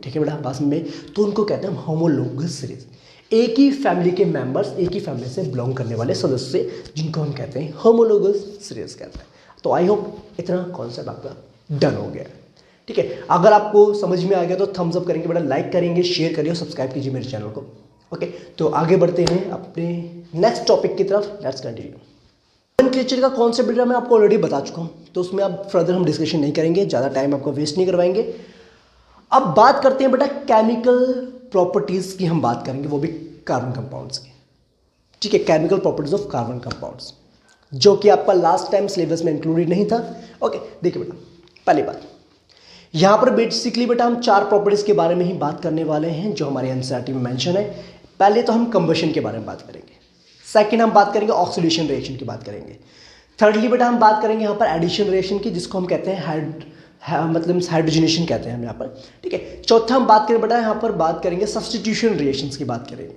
ठीक है बेटा, बात में तो उनको कहते हैं होमोलोगस सीरीज, एक ही फैमिली के मेंबर्स, एक ही फैमिली से बिलोंग करने वाले सदस्य, जिनको हम कहते हैं होमोलोगस सीरीज कहते हैं। तो आई होप इतना कॉन्सेप्ट आपका डन हो गया। ठीक है, अगर आपको समझ में आ गया तो थम्स अप करेंगे बेटा, लाइक करेंगे, शेयर करिए और सब्सक्राइब कीजिए मेरे चैनल को। ओके, तो आगे बढ़ते हैं अपने नेक्स्ट टॉपिक की तरफ। Let's continue. नोमेनक्लेचर का कॉन्सेप्ट बेटा मैं आपको ऑलरेडी बता चुका हूँ, तो उसमें अब फर्दर हम डिस्कशन नहीं करेंगे, ज़्यादा टाइम आपको वेस्ट नहीं करवाएंगे। अब बात करते हैं बेटा केमिकल प्रॉपर्टीज़ की, हम बात करेंगे वो भी कार्बन कंपाउंड्स की। ठीक है, chemical properties of carbon compounds, जो कि आपका लास्ट टाइम सिलेबस में इंक्लूडेड नहीं था। ओके, देखिए बेटा, पहली बात यहाँ पर बेसिकली बेटा हम 4 प्रॉपर्टीज़ के बारे में ही बात करने वाले हैं जो हमारे एनसीईआरटी में मेंशन है। पहले तो हम कंबशन के बारे में बात करेंगे, सेकंड हम बात करेंगे ऑक्सीडेशन रिएक्शन की बात करेंगे, थर्डली बेटा हम बात करेंगे यहाँ पर एडिशन रिएक्शन की, जिसको हम कहते हैं मतलब हाइड्रोजनेशन कहते हैं हम यहाँ पर। ठीक है, चौथा हम बात करें बेटा यहाँ पर बात करेंगे सब्स्टिट्यूशन रिएक्शंस की बात करेंगे।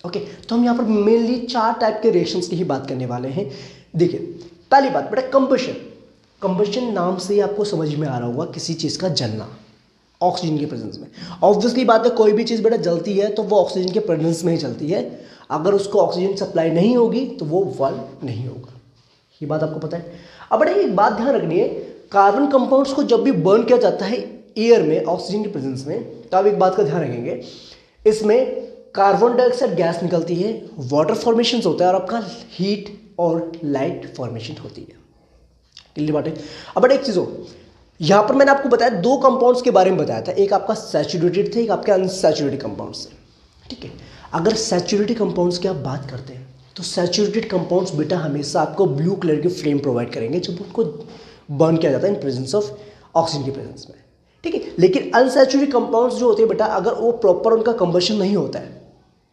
ओके, तो हम यहाँ पर मेनली 4 टाइप के रिएक्शंस की ही बात करने वाले हैं। देखिए, पहली बात बेटा कंबशन। कंबशन नाम से ही आपको समझ में आ रहा होगा किसी चीज़ का जलना ऑक्सीजन के प्रेजेंस में। ऑब्वियसली बात है, कोई भी चीज़ बेटा जलती है तो वो ऑक्सीजन के प्रेजेंस में ही चलती है। अगर उसको ऑक्सीजन सप्लाई नहीं होगी तो वो बर्न नहीं होगा, ये बात आपको पता है। अब बेटा एक बात ध्यान रखनी है, कार्बन कंपाउंड्स को जब भी बर्न किया जाता है एयर में, ऑक्सीजन के प्रेजेंस में, तो आप एक बात का ध्यान रखेंगे, इसमें कार्बन डाइऑक्साइड गैस निकलती है, वाटर फॉर्मेशन होता है और आपका हीट और लाइट फॉर्मेशन होती है। क्लियर बात है। अब बट एक चीज़ हो, यहाँ पर मैंने आपको बताया 2 कंपाउंड्स के बारे में बताया था, एक आपका सैचुरेटेड थे, एक आपके अनसैचुरेटेड कंपाउंड्स थे। ठीक है, अगर सैचुरेटेड कंपाउंड्स की आप बात करते हैं तो सैचुरेटेड कंपाउंड्स बेटा हमेशा आपको ब्लू कलर की फ्लेम प्रोवाइड करेंगे जब उनको बर्न किया जाता है इन प्रेजेंस ऑफ ऑक्सीजन के प्रेजेंस में। ठीक है, लेकिन अनसैचुरेटेड कंपाउंड्स जो होते हैं बेटा, अगर वो प्रॉपर उनका कंबशन नहीं होता है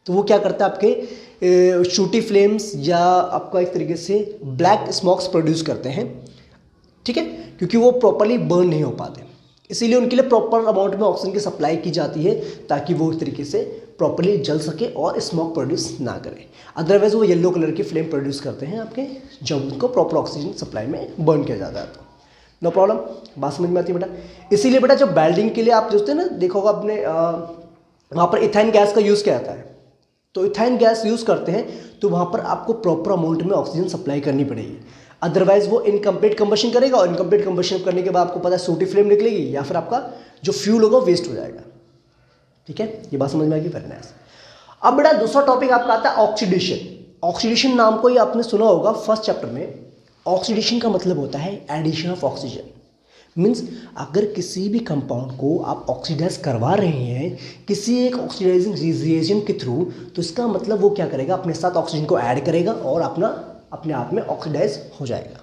तो वो क्या करता है, आपके शूटी फ्लेम्स या आपका एक तरीके से ब्लैक स्मोक्स प्रोड्यूस करते हैं। ठीक है, क्योंकि वो प्रॉपरली बर्न नहीं हो पाते, इसीलिए उनके लिए प्रॉपर अमाउंट में ऑक्सीजन की सप्लाई की जाती है ताकि वो इस तरीके से प्रॉपरली जल सके और स्मोक प्रोड्यूस ना करे। अदरवाइज वो येलो कलर की फ्लेम प्रोड्यूस करते हैं आपके, जब उनको प्रॉपर ऑक्सीजन सप्लाई में बर्न किया जाता है। तो नो प्रॉब्लम, बात समझ में आती है बेटा। इसीलिए बेटा जब वेल्डिंग के लिए आप देखते हैं ना, देखो होगा आपने वहाँ पर इथाइन गैस का यूज़ किया जाता है। तो इथाइन गैस यूज़ करते हैं तो वहाँ पर आपको प्रॉपर अमाउंट में ऑक्सीजन सप्लाई करनी पड़ेगी, अदरवाइज वो इनकम्प्लीट कंबशन करेगा और इनकम्प्लीट कंबशन करने के बाद आपको पता है सोटी फ्लेम निकलेगी या फिर आपका जो फ्यूल होगा वेस्ट हो जाएगा। ठीक है, ये बात समझ में आएगी, वेरी नाइस। अब बेटा दूसरा टॉपिक आपका आता है ऑक्सीडेशन। ऑक्सीडेशन नाम को ही आपने सुना होगा फर्स्ट चैप्टर में। ऑक्सीडेशन का मतलब होता है एडिशन ऑफ ऑक्सीजन। मीन्स अगर किसी भी कंपाउंड को आप ऑक्सीडाइज करवा रहे हैं किसी एक ऑक्सीडाइजिंग रिएजेंट के थ्रू, तो इसका मतलब वो क्या करेगा, अपने साथ ऑक्सीजन को ऐड करेगा और अपने आप में ऑक्सीडाइज हो जाएगा।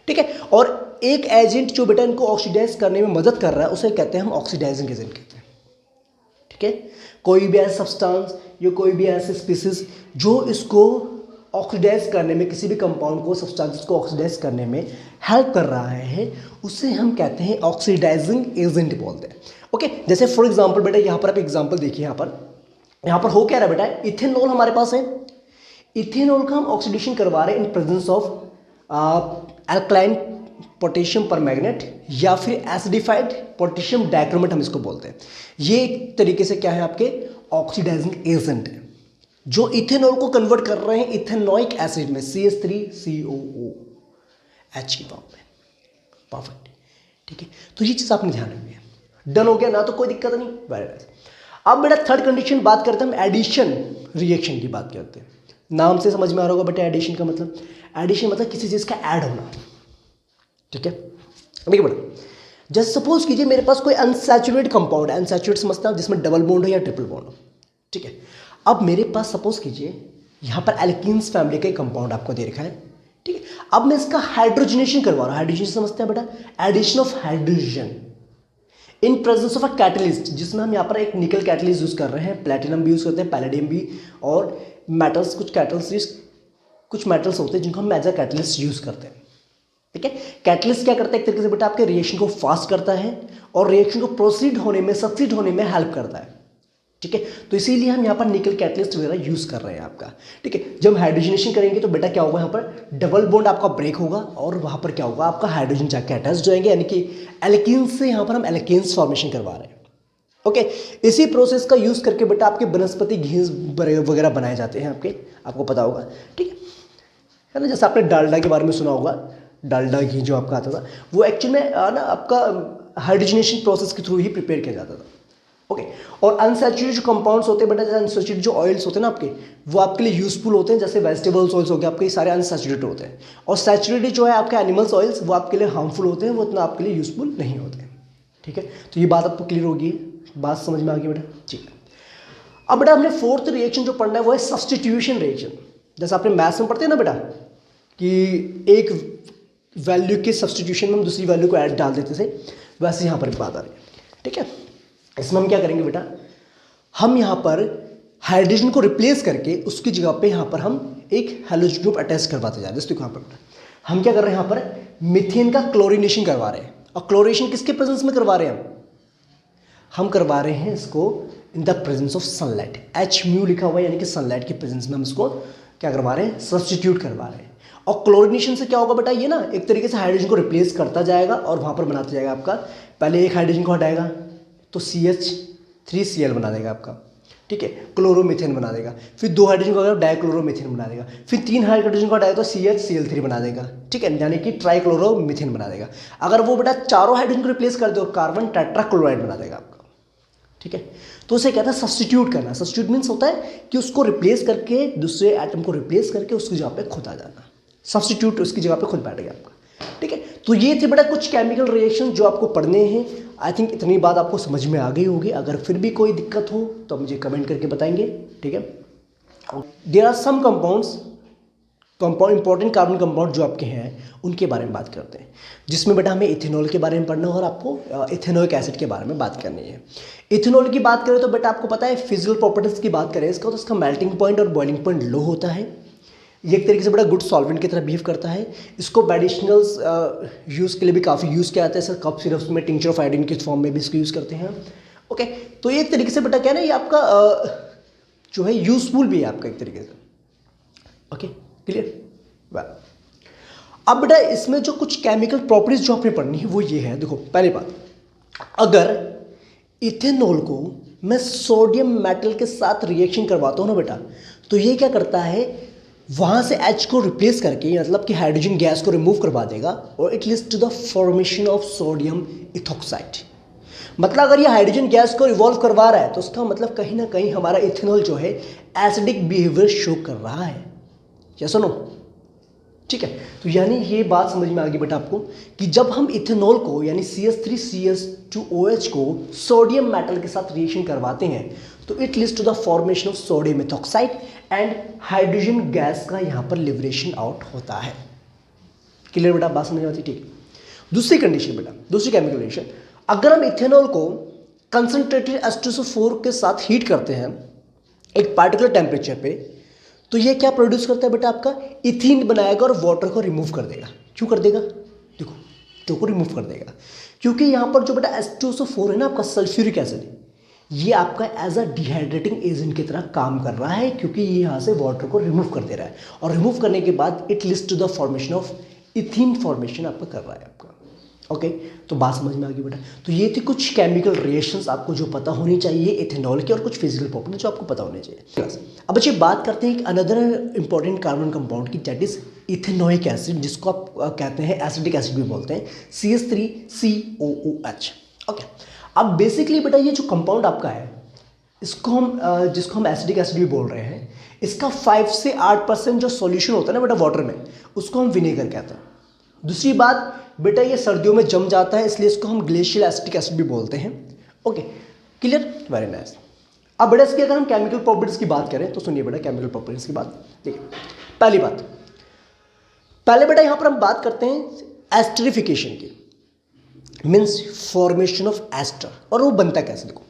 ठीक है, और एक एजेंट जो बेटा इनको ऑक्सीडाइज करने में मदद कर रहा है उसे कहते हैं हम ऑक्सीडाइजिंग एजेंट कहते हैं। ठीक है, कोई भी ऐसा सब्सटेंस या कोई भी ऐसे स्पीसीज जो इसको ऑक्सीडाइज करने में, किसी भी कंपाउंड को, सब्सटेंस को ऑक्सीडाइज करने में हेल्प कर रहा है, उसे हम कहते हैं ऑक्सीडाइजिंग एजेंट बोलते हैं। ओके, जैसे फॉर एग्जांपल बेटा यहाँ पर आप एग्जांपल देखिए, यहाँ पर हो क्या रहा है बेटा, इथेनॉल हमारे पास है। इथेनॉल का हम ऑक्सीडेशन करवा रहे हैं इन presence of alkaline potassium permanganate या फिर एसिडिफाइड पोटेशियम डाइक्रोमेट हम इसको बोलते हैं। ये एक तरीके से क्या है, आपके ऑक्सीडाइजिंग एजेंट है जो इथेनॉल को कन्वर्ट कर रहे हैं इथेनॉइक एसिड में, CH3COOH की फॉर्म में। परफेक्ट, ठीक है, तो ये चीज़ आपने ध्यान रखनी है। डन हो गया ना, तो कोई दिक्कत नहीं, वेरी नाइस। अब बेटा थर्ड कंडीशन बात करते हैं हम एडिशन रिएक्शन की बात करते हैं। नाम से समझ में आ रहा होगा बेटा एडिशन का मतलब, एडिशन मतलब किसी चीज़ का ऐड होना। ठीक है, देखिए बेटा, जैसे सपोज कीजिए मेरे पास कोई अनसैचुरेटेड कंपाउंड है, अनसैचुरेटेड समझते हैं जिसमें डबल बॉन्ड हो या ट्रिपल बॉन्ड हो। ठीक है, अब मेरे पास सपोज कीजिए यहाँ पर एल्कीन्स फैमिली का कंपाउंड आपको दे रखा है। ठीक है, अब मैं इसका हाइड्रोजनेशन करवा रहा हूँ। हाइड्रोजनेशन समझते हैं बेटा, addition of hydrogen in presence of a catalyst, जिसमें हम यहाँ पर एक निकल कैटलिस्ट यूज कर रहे हैं, प्लेटिनम भी यूज करते हैं, पैलेडियम भी, और मेटल्स, कुछ मेटल्स होते हैं जिनको हम एज अ कैटलिस्ट यूज करते हैं। ठीक है, कैटलिस्ट क्या करता है, एक तरीके से बेटा आपके रिएक्शन को फास्ट करता है और रिएक्शन को प्रोसीड होने में, सक्सीड होने में हेल्प करता है। ठीक है, तो इसीलिए हम यहाँ पर निकल कैटलिस्ट वगैरह यूज कर रहे हैं आपका। ठीक है, जब हाइड्रोजनेशन करेंगे तो बेटा क्या होगा, यहाँ पर डबल बॉन्ड आपका ब्रेक होगा और वहाँ पर क्या होगा, आपका हाइड्रोजन जाके अटैच हो जाएंगे, यानी कि एल्कीन्स से यहाँ पर हम एल्केन्स फॉर्मेशन करवा रहे हैं। ओके, इसी प्रोसेस का यूज करके बेटा आपके वनस्पति घी वगैरह बनाए जाते हैं आपको पता होगा। ठीक है ना, जैसे आपने डालडा के बारे में सुना होगा, डालडा घी जो आपका आता था वो एक्चुअली में ना आपका हाइड्रोजनेशन प्रोसेस के थ्रू ही प्रिपेयर किया जाता था। ओके, और अनसैचुरेटेड जो कंपाउंड्स होते हैं बेटा, जैसे अनसैचुरेटेड जो ऑयल्स होते हैं ना आपके, वो आपके लिए यूजफुल होते हैं, जैसे वेजिटेबल्स ऑयल्स हो गए आपके, सारे अनसैचुरेटेड होते हैं। और सैचुरेटेड जो है आपके एनिमल्स ऑयल्स, वो आपके लिए हार्मफुल होते हैं, वो इतना आपके लिए यूजफुल नहीं होते हैं। ठीक है, तो ये बात आपको क्लियर होगी, बात समझ में आ गई बेटा। ठीक है, अब बेटा हमने फोर्थ रिएक्शन जो पढ़ना है वो है सब्सटीट्यूशन रिएक्शन। जैसे आपने मैथ्स में पढ़ते हैं ना बेटा कि एक वैल्यू के सब्सटीट्यूशन में हम दूसरी वैल्यू को ऐड डाल देते थे, वैसे यहाँ पर बात आ रही है। ठीक है, इसमें हम क्या करेंगे बेटा, हम यहाँ पर हाइड्रोजन को रिप्लेस करके उसकी जगह पे यहाँ पर हम एक हैलोजन ग्रुप अटैच करवाते जा रहे हैं। जैसे यहाँ पर हम क्या कर रहे हैं, यहाँ पर मीथेन का क्लोरीनेशन करवा रहे हैं। और क्लोरीनेशन किसके प्रेजेंस में करवा रहे हैं, हम करवा रहे हैं इसको in the presence of sunlight. Hμ लिखा हुआ है, यानी कि सनलाइट के प्रेजेंस में हम इसको क्या करवा रहे हैं, सब्सटीट्यूट करवा रहे हैं। और क्लोरीनेशन से क्या होगा बेटा, ये ना एक तरीके से हाइड्रोजन को रिप्लेस करता जाएगा और वहाँ पर बनाता जाएगा आपका, पहले एक हाइड्रोजन को हटाएगा तो CH3Cl बना देगा आपका। ठीक है, क्लोरोमीथेन बना देगा, फिर 2 हाइड्रोजन को अगर डाइक्लोरोमीथेन बना देगा, फिर 3 हाइड्रोजन को हटाएगा तो CHCl3 बना देगा। ठीक है, यानी कि ट्राइक्लोरोमीथेन बना देगा। अगर वो बेटा चारों हाइड्रोजन को रिप्लेस कर दे और कार्बन टेट्राक्लोराइड बना देगा आपका। ठीक है, तो उसे कहता है सब्सटीट्यूट करना। सब्सटीट्यूट मीन्स होता है कि उसको रिप्लेस करके, दूसरे एटम को रिप्लेस करके उसकी जगह पे खुद आ जाना। सब्सटीट्यूट उसकी जगह पे खुद बैठ गया आपका। ठीक है, तो ये थे बेटा कुछ केमिकल रिएक्शन जो आपको पढ़ने हैं। आई थिंक इतनी बात आपको समझ में आ गई होगी। अगर फिर भी कोई दिक्कत हो तो मुझे कमेंट करके बताएंगे। ठीक है, there are some compounds, important carbon compound जो आपके हैं उनके बारे में बात करते हैं, जिसमें बेटा हमें इथेनॉल के बारे में पढ़ना है और आपको इथेनोइक एसिड के बारे में बात करनी है। इथेनॉल की बात करें तो बेटा आपको पता है फिजिकल प्रॉपर्टीज की बात करें इसका, तो इसका मेल्टिंग पॉइंट और बॉइलिंग पॉइंट लो होता है। ये एक तरीके से बड़ा गुड सॉल्वेंट की तरह बिहेव करता है। इसको मेडिसिनल्स यूज़ के लिए भी काफ़ी यूज़ किया जाता है सर, कप सिरप्स में, टिंचर ऑफ आयोडीन के फॉर्म में भी इसको यूज़ करते हैं। ओके, तो ये एक तरीके से बेटा क्या है ना, ये आपका जो है यूजफुल भी है आपका एक तरीके से। Okay, clear. वेल, अब बेटा इसमें जो कुछ केमिकल प्रॉपर्टीज जो आपने पढ़नी है वो ये है। देखो पहली बात, अगर इथेनॉल को मैं सोडियम मेटल के साथ रिएक्शन करवाता हूँ ना बेटा, तो ये क्या करता है, वहाँ से H को रिप्लेस करके, मतलब कि हाइड्रोजन गैस को रिमूव करवा देगा और it leads to the formation of sodium ethoxide. मतलब अगर ये हाइड्रोजन गैस को रिवॉल्व करवा रहा है तो उसका मतलब कहीं ना कहीं हमारा इथेनॉल जो है एसिडिक बिहेवियर शो कर रहा है। या सुनो, ठीक है। तो यानी ये बात समझ में आ गई बेटा आपको कि जब हम इथेनॉल को यानी CH3CH2OH को सोडियम मेटल के साथ रिएक्शन करवाते हैं तो it leads to the formation of sodium ethoxide and hydrogen gas का यहाँ पर लिबरेशन आउट होता है। क्लियर बेटा, बात समझ में आती? ठीक। दूसरी कंडीशन बेटा, दूसरी केमिकल रिएक्शन, अगर हम इथेनॉल को कंसंट्रेटेड H2SO4 के साथ हीट करते हैं एक पार्टिकुलर टेम्परेचर पे, तो ये क्या प्रोड्यूस करता है बेटा, आपका इथीन बनाएगा और वाटर को रिमूव कर देगा। क्यों कर देगा? देखो, तो को रिमूव कर देगा क्योंकि यहाँ पर जो बेटा H2SO4 है ना आपका सल्फ्यूरिक एसिड, ये आपका एज अ डिहाइड्रेटिंग एजेंट की तरह काम कर रहा है क्योंकि ये यहाँ से वाटर को रिमूव कर दे रहा है और रिमूव करने के बाद it leads to the formation of ethene formation आपका कर रहा है आपका। ओके, तो बात समझ में आ गई बेटा। तो ये थी कुछ केमिकल रिएक्शंस आपको जो पता होनी चाहिए इथेनॉल की और कुछ फिजिकल प्रॉपर्टी जो आपको पता होने चाहिए। अब बच्चे बात करते हैं एक अनदर इंपॉर्टेंट कार्बन कंपाउंड की, दैट इज इथेनोइक एसिड, जिसको आप कहते हैं एसिडिक एसिड भी बोलते हैं, CH3COOH। ओके, अब बेसिकली बेटा ये जो कंपाउंड आपका है इसको हम जिसको हम एसिडिक एसिड भी बोल रहे हैं, इसका 5 से 8% जो सॉल्यूशन होता है ना बेटा वाटर में, उसको हम विनेगर कहते हैं। दूसरी बात बेटा, ये सर्दियों में जम जाता है इसलिए इसको हम ग्लेशियल एसिटिक एसिड भी बोलते हैं। Okay, clear, very nice. अब बेटा इसकी अगर हम केमिकल प्रॉपर्टीज की बात करें तो सुनिए बेटा केमिकल प्रॉपर्टीज की बात। देखिए पहली बात, पहले बेटा यहां पर हम बात करते हैं एस्टरिफिकेशन की, मीन्स फॉर्मेशन ऑफ एस्टर। और वो बनता कैसे? देखो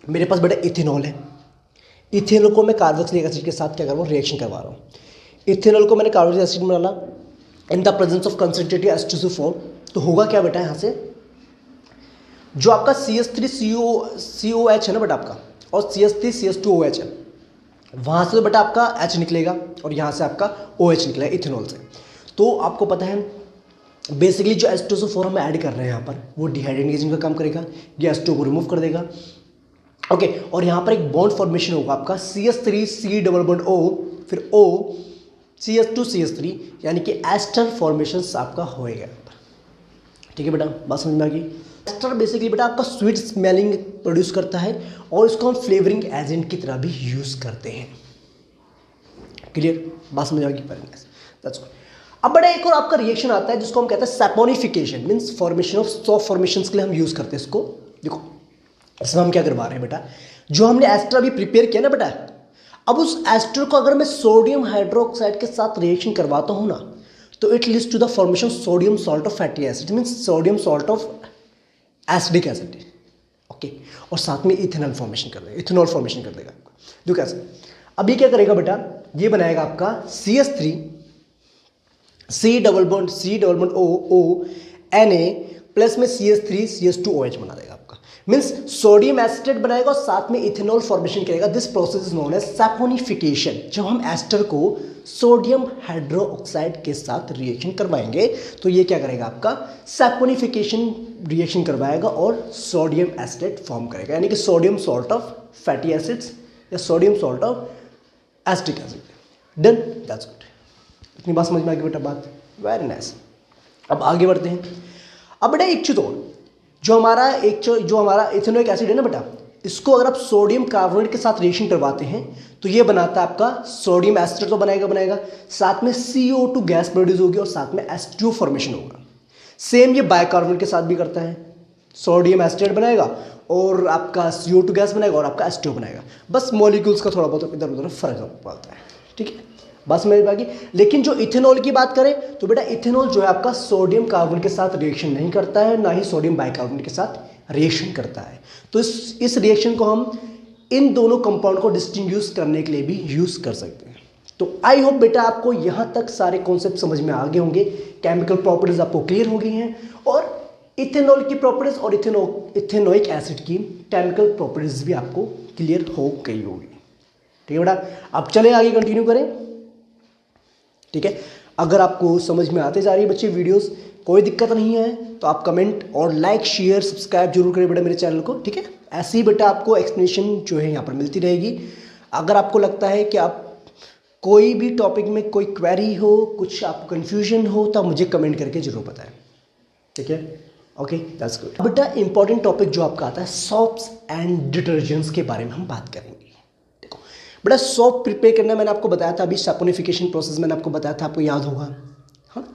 मेरे पास बेटा इथेनॉल है, इथेनॉल को मैं कार्बोक्सिलिक एसिड के साथ क्या कर रहा हूँ, रिएक्शन करवा रहा हूँ। इथेनॉल को मैंने कार्बोक्सिलिक एसिड में डाला in the presence of concentrated H2SO4, तो होगा क्या बेटा, यहाँ से जो आपका CH3COH है ना बेटा आपका और CH3CH2OH है, वहाँ से तो बेटा आपका H निकलेगा और यहाँ से आपका OH निकलेगा इथेनॉल से। तो आपको पता है बेसिकली जो H2SO4 हम ऐड कर रहे हैं यहाँ पर वो डिहाइड्रेटिंग एजेंट का काम करेगा, ये H2 को रिमूव कर देगा। ओके, और यहाँ पर एक बॉन्ड फॉर्मेशन होगा आपका CH3C_O फिर O CH2CH3, यानी कि एस्टर फॉर्मेशन आपका होएगा। ठीक है बेटा, बात समझ में आ गई। एस्टर बेसिकली बेटा आपका स्वीट स्मेलिंग प्रोड्यूस करता है और इसको हम फ्लेवरिंग एजेंट की तरह भी यूज करते हैं। क्लियर, बात समझ आ गई? That's good. अब बेटा एक और आपका रिएक्शन आता है जिसको हम कहते हैं saponification, means formation of soft formations के लिए हम यूज करते हैं इसको। देखो इसमें हम क्या करवा रहे हैं बेटा, जो हमने एस्टर अभी प्रिपेयर किया ना बेटा, अब उस एस्टर को अगर मैं सोडियम हाइड्रोक्साइड के साथ रिएक्शन करवाता हूं ना तो it leads to the formation sodium salt of fatty acid, means sodium salt of acidic acid. Okay, और साथ में इथेनॉल फॉर्मेशन कर देगा, इथेनॉल फॉर्मेशन कर देगा। देखो कैसे, अब ये क्या करेगा बेटा, ये बनाएगा आपका CH3 C_O Na प्लस में CH3CH2OH बना देगा आपका, मीन्स सोडियम एसिटेट बनाएगा और साथ में इथेनॉल फॉर्मेशन करेगा। This process is known as saponification. जब हम एस्टर को सोडियम हाइड्रोक्साइड के साथ रिएक्शन करवाएंगे तो ये क्या करेगा, आपका सैपोनिफिकेशन रिएक्शन करवाएगा और सोडियम एसिटेट फॉर्म करेगा, यानी कि sodium salt of fatty acids या sodium salt of acetic acid. Done, that's good. इतनी बात समझ में आ गई बेटा, बात वेरी नाइस। अब आगे बढ़ते हैं। अब बेटा एक चीज और, जो हमारा इथेनोइक एसिड है ना बेटा, इसको अगर आप सोडियम कार्बोनेट के साथ रिएक्शन करवाते हैं तो ये बनाता है आपका सोडियम एस्टर तो बनाएगा, साथ में CO2 गैस प्रोड्यूस होगी और साथ में H2O फॉर्मेशन होगा। सेम ये बाइकार्बोनेट के साथ भी करता है, सोडियम एस्टेट बनाएगा और आपका CO2 गैस बनाएगा और आपका H2O बनाएगा। बस मॉलिक्यूल्स का थोड़ा बहुत इधर उधर फर्क पड़ता है। ठीक है, बस मेरी बाकी। लेकिन जो इथेनॉल की बात करें तो बेटा इथेनॉल जो है आपका सोडियम कार्बन के साथ रिएक्शन नहीं करता है, ना ही सोडियम बाइकार्बोनेट के साथ रिएक्शन करता है। तो इस रिएक्शन को हम इन दोनों कंपाउंड को डिस्टिंग्विश करने के लिए भी यूज कर सकते हैं। तो आई होप बेटा आपको यहाँ तक सारे कॉन्सेप्ट समझ में आ गए होंगे, केमिकल प्रॉपर्टीज आपको क्लियर हो गई हैं और इथेनॉल की प्रॉपर्टीज और इथेनोइक एसिड की केमिकल प्रॉपर्टीज भी आपको क्लियर हो गई होगी। ठीक है बेटा, अब चलें आगे कंटिन्यू करें। ठीक है, अगर आपको समझ में आते जा रही है बच्चे वीडियोस, कोई दिक्कत नहीं है तो आप कमेंट और लाइक शेयर सब्सक्राइब जरूर करें बेटा मेरे चैनल को। ठीक है, ऐसे ही बेटा आपको एक्सप्लेनेशन जो है यहाँ पर मिलती रहेगी। अगर आपको लगता है कि आप कोई भी टॉपिक में कोई क्वेरी हो, कुछ आपको कन्फ्यूजन हो, तो आप मुझे कमेंट करके जरूर बताएं। ठीक है, ओके, दैट्स गुड। बेटा इंपॉर्टेंट टॉपिक जो आपका आता है सोप्स एंड डिटर्जेंट्स के बारे में हम बात करेंगे। देखो बेटा, सोप प्रिपेयर करना मैंने आपको बताया था, अभी सैपोनिफिकेशन प्रोसेस मैंने आपको बताया था, आपको याद होगा। हाँ,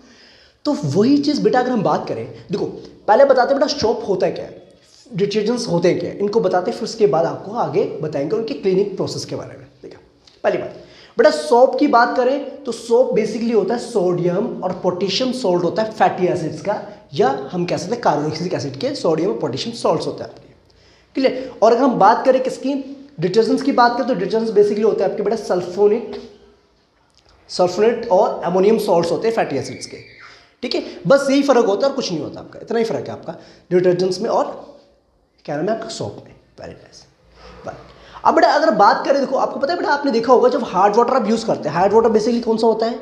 तो वही चीज़ बेटा अगर हम बात करें, देखो पहले बताते बेटा सोप होता है क्या, डिटर्जेंट्स होते हैं क्या, इनको बताते फिर उसके बाद आपको आगे बताएंगे उनके क्लीनिंग प्रोसेस के बारे में। देखो पहली बात बेटा, सोप की बात करें तो सोप बेसिकली होता है सोडियम और पोटेशियम सॉल्ट होता है फैटी एसिड्स का, या हम कह सकते हैं कार्बोक्सिलिक एसिड के सोडियम और पोटेशियम सॉल्ट्स होते हैं आपके। क्लियर। और अगर हम बात करें किसकी, डिटर्जेंट्स की बात करें तो डिटर्जेंट्स बेसिकली होते हैं आपके बेटा सल्फोनेट और अमोनियम सॉल्ट्स होते हैं फैटी एसिड्स के। ठीक है, बस यही फर्क होता है और कुछ नहीं होता आपका, इतना ही फर्क है आपका डिटर्जेंट्स में और क्या नाम है आपका सोप में। Very nice. अब बेटा अगर बात करें, देखो आपको पता है बेटा, आपने देखा होगा जब हार्ड वाटर आप यूज़ करते हैं, हार्ड वाटर बेसिकली कौन सा होता है,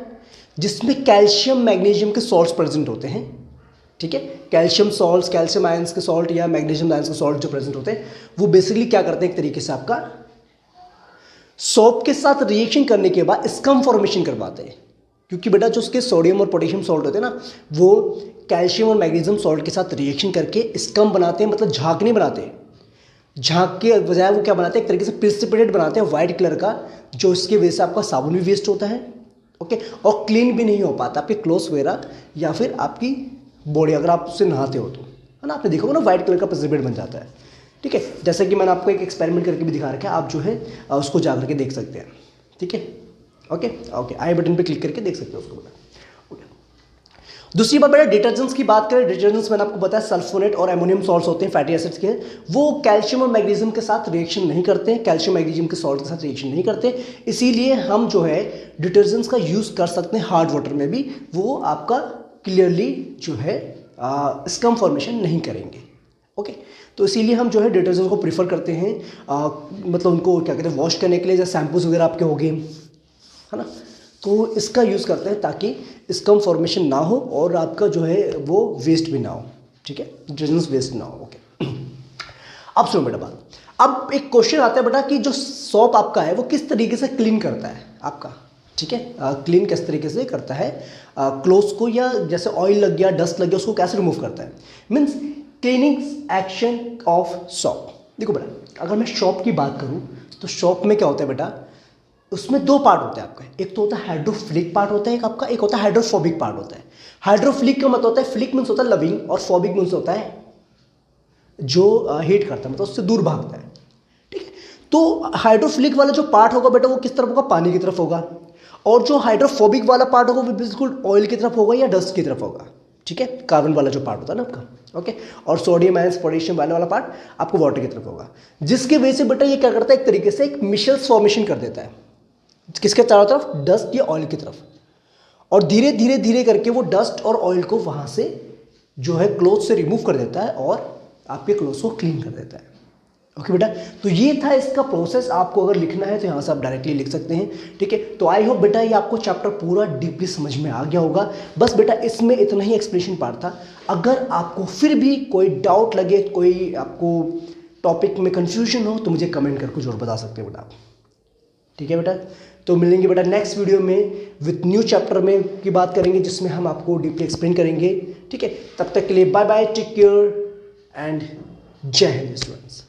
जिसमें कैल्शियम मैग्नीशियम के सॉल्ट्स प्रेजेंट होते हैं। ठीक है, कैल्शियम सॉल्ट्स, कैल्शियम आयंस के सॉल्ट या मैग्नीशियम आयंस के सॉल्ट जो प्रेजेंट होते हैं, वो बेसिकली क्या करते हैं, एक तरीके से आपका सोप के साथ रिएक्शन करने के बाद स्कम फॉर्मेशन करवाते हैं। क्योंकि बेटा जो उसके सोडियम और पोटेशियम सॉल्ट होते हैं ना, वो कैल्शियम और मैग्नीशियम सॉल्ट के साथ रिएक्शन करके स्कम बनाते हैं, मतलब झाग नहीं बनाते, झाग के बजाय वो क्या बनाते हैं, एक तरीके से प्रिसिपिटेट बनाते हैं व्हाइट कलर का, जो इसकी वजह से आपका साबुन भी वेस्ट होता है। ओके, और क्लीन भी नहीं हो पाता आपके क्लोथ्स वगैरह या फिर आपकी बॉडी, अगर आप उससे नहाते हो तो, है ना, आपने देखा होगा ना व्हाइट कलर का प्रिसिपिटेट बन जाता है। ठीक है, जैसे कि मैंने आपको एक एक्सपेरिमेंट करके भी दिखा रखा है, आप जो है उसको जा करके देख सकते हैं। ठीक है, ओके ओके, आई बटन पे क्लिक करके देख सकते हो उसको बेटा। दूसरी बात बेटा, डिटर्जेंट्स की बात करें, डिटर्जेंट्स मैंने आपको बताया सल्फोनेट और अमोनियम सॉल्ट्स होते हैं फैटी एसिड्स के, वो कैल्शियम और मैग्नीशियम के साथ रिएक्शन नहीं करते हैं, कैल्शियम मैग्नीशियम के सॉल्ट के साथ रिएक्शन नहीं करते, इसीलिए हम जो है डिटर्जेंट्स का यूज़ कर सकते हैं हार्ड वाटर में भी, वो आपका क्लियरली जो है स्कम फॉर्मेशन नहीं करेंगे। ओके, तो इसीलिए हम जो है डिटर्जेंट्स को प्रीफर करते हैं, मतलब उनको क्या कहते हैं वॉश करने के लिए, जैसे शैम्पूज वगैरह आपके हो गए, है ना, तो इसका यूज़ करते हैं ताकि स्कम फॉर्मेशन ना हो और आपका जो है वो वेस्ट भी ना हो। ठीक है, डिटर्जेंट्स वेस्ट ना हो। ओके, अब सुनो बेटा बात, अब एक क्वेश्चन आता है बेटा कि जो सोप आपका है वो किस तरीके से क्लीन करता है आपका। ठीक है, क्लीन किस तरीके से करता है क्लोथ्स को, या जैसे ऑयल लग गया, डस्ट लग गया, उसको कैसे रिमूव करता है, means cleaning action of soap. देखो बेटा, अगर मैं शॉप की बात करूँ तो शॉप में क्या होता है बेटा, उसमें दो पार्ट होते हैं आपका, एक तो होता है हाइड्रोफिलिक पार्ट होता है एक आपका, एक होता है हाइड्रोफोबिक पार्ट होता है। हाइड्रोफिलिक का मतलब होता है, फिलिक मीन्स होता है लविंग और फोबिक मीन्स होता है जो हेट करता है, मतलब उससे दूर भागता है। ठीक है, तो हाइड्रोफिलिक वाला जो पार्ट होगा बेटा वो किस तरफ होगा, पानी की तरफ होगा, और जो हाइड्रोफोबिक वाला पार्ट होगा वो बिल्कुल ऑयल की तरफ होगा या डस्ट की तरफ होगा। ठीक है, कार्बन वाला जो पार्ट होता है ना आपका। ओके, और सोडियम आयंस पोटेशियम वाला पार्ट आपको वाटर की तरफ होगा, जिसकी वजह से बेटा ये क्या करता है, एक तरीके से एक मिशेल्स फॉर्मेशन कर देता है, किसके चारों तरफ, डस्ट या ऑयल की तरफ, और धीरे धीरे धीरे करके वो डस्ट और ऑयल को वहाँ से जो है क्लोथ से रिमूव कर देता है और आपके क्लोथ्स को क्लीन कर देता है। ओके बेटा, तो ये था इसका प्रोसेस। आपको अगर लिखना है तो यहाँ से आप डायरेक्टली लिख सकते हैं। ठीक है, तो आई होप बेटा ये आपको चैप्टर पूरा डीपली समझ में आ गया होगा। बस बेटा इसमें इतना ही एक्सप्लेनेशन पार्ट था। अगर आपको फिर भी कोई डाउट लगे, कोई आपको टॉपिक में कन्फ्यूजन हो, तो मुझे कमेंट करके जरूर बता सकते हैं बेटा आप। ठीक है बेटा, तो मिलेंगे बेटा नेक्स्ट वीडियो में विथ न्यू चैप्टर में की बात करेंगे, जिसमें हम आपको डीपली एक्सप्लेन करेंगे। ठीक है, तब तक के लिए bye bye, take care and जय हिंद स्टूडेंट्स।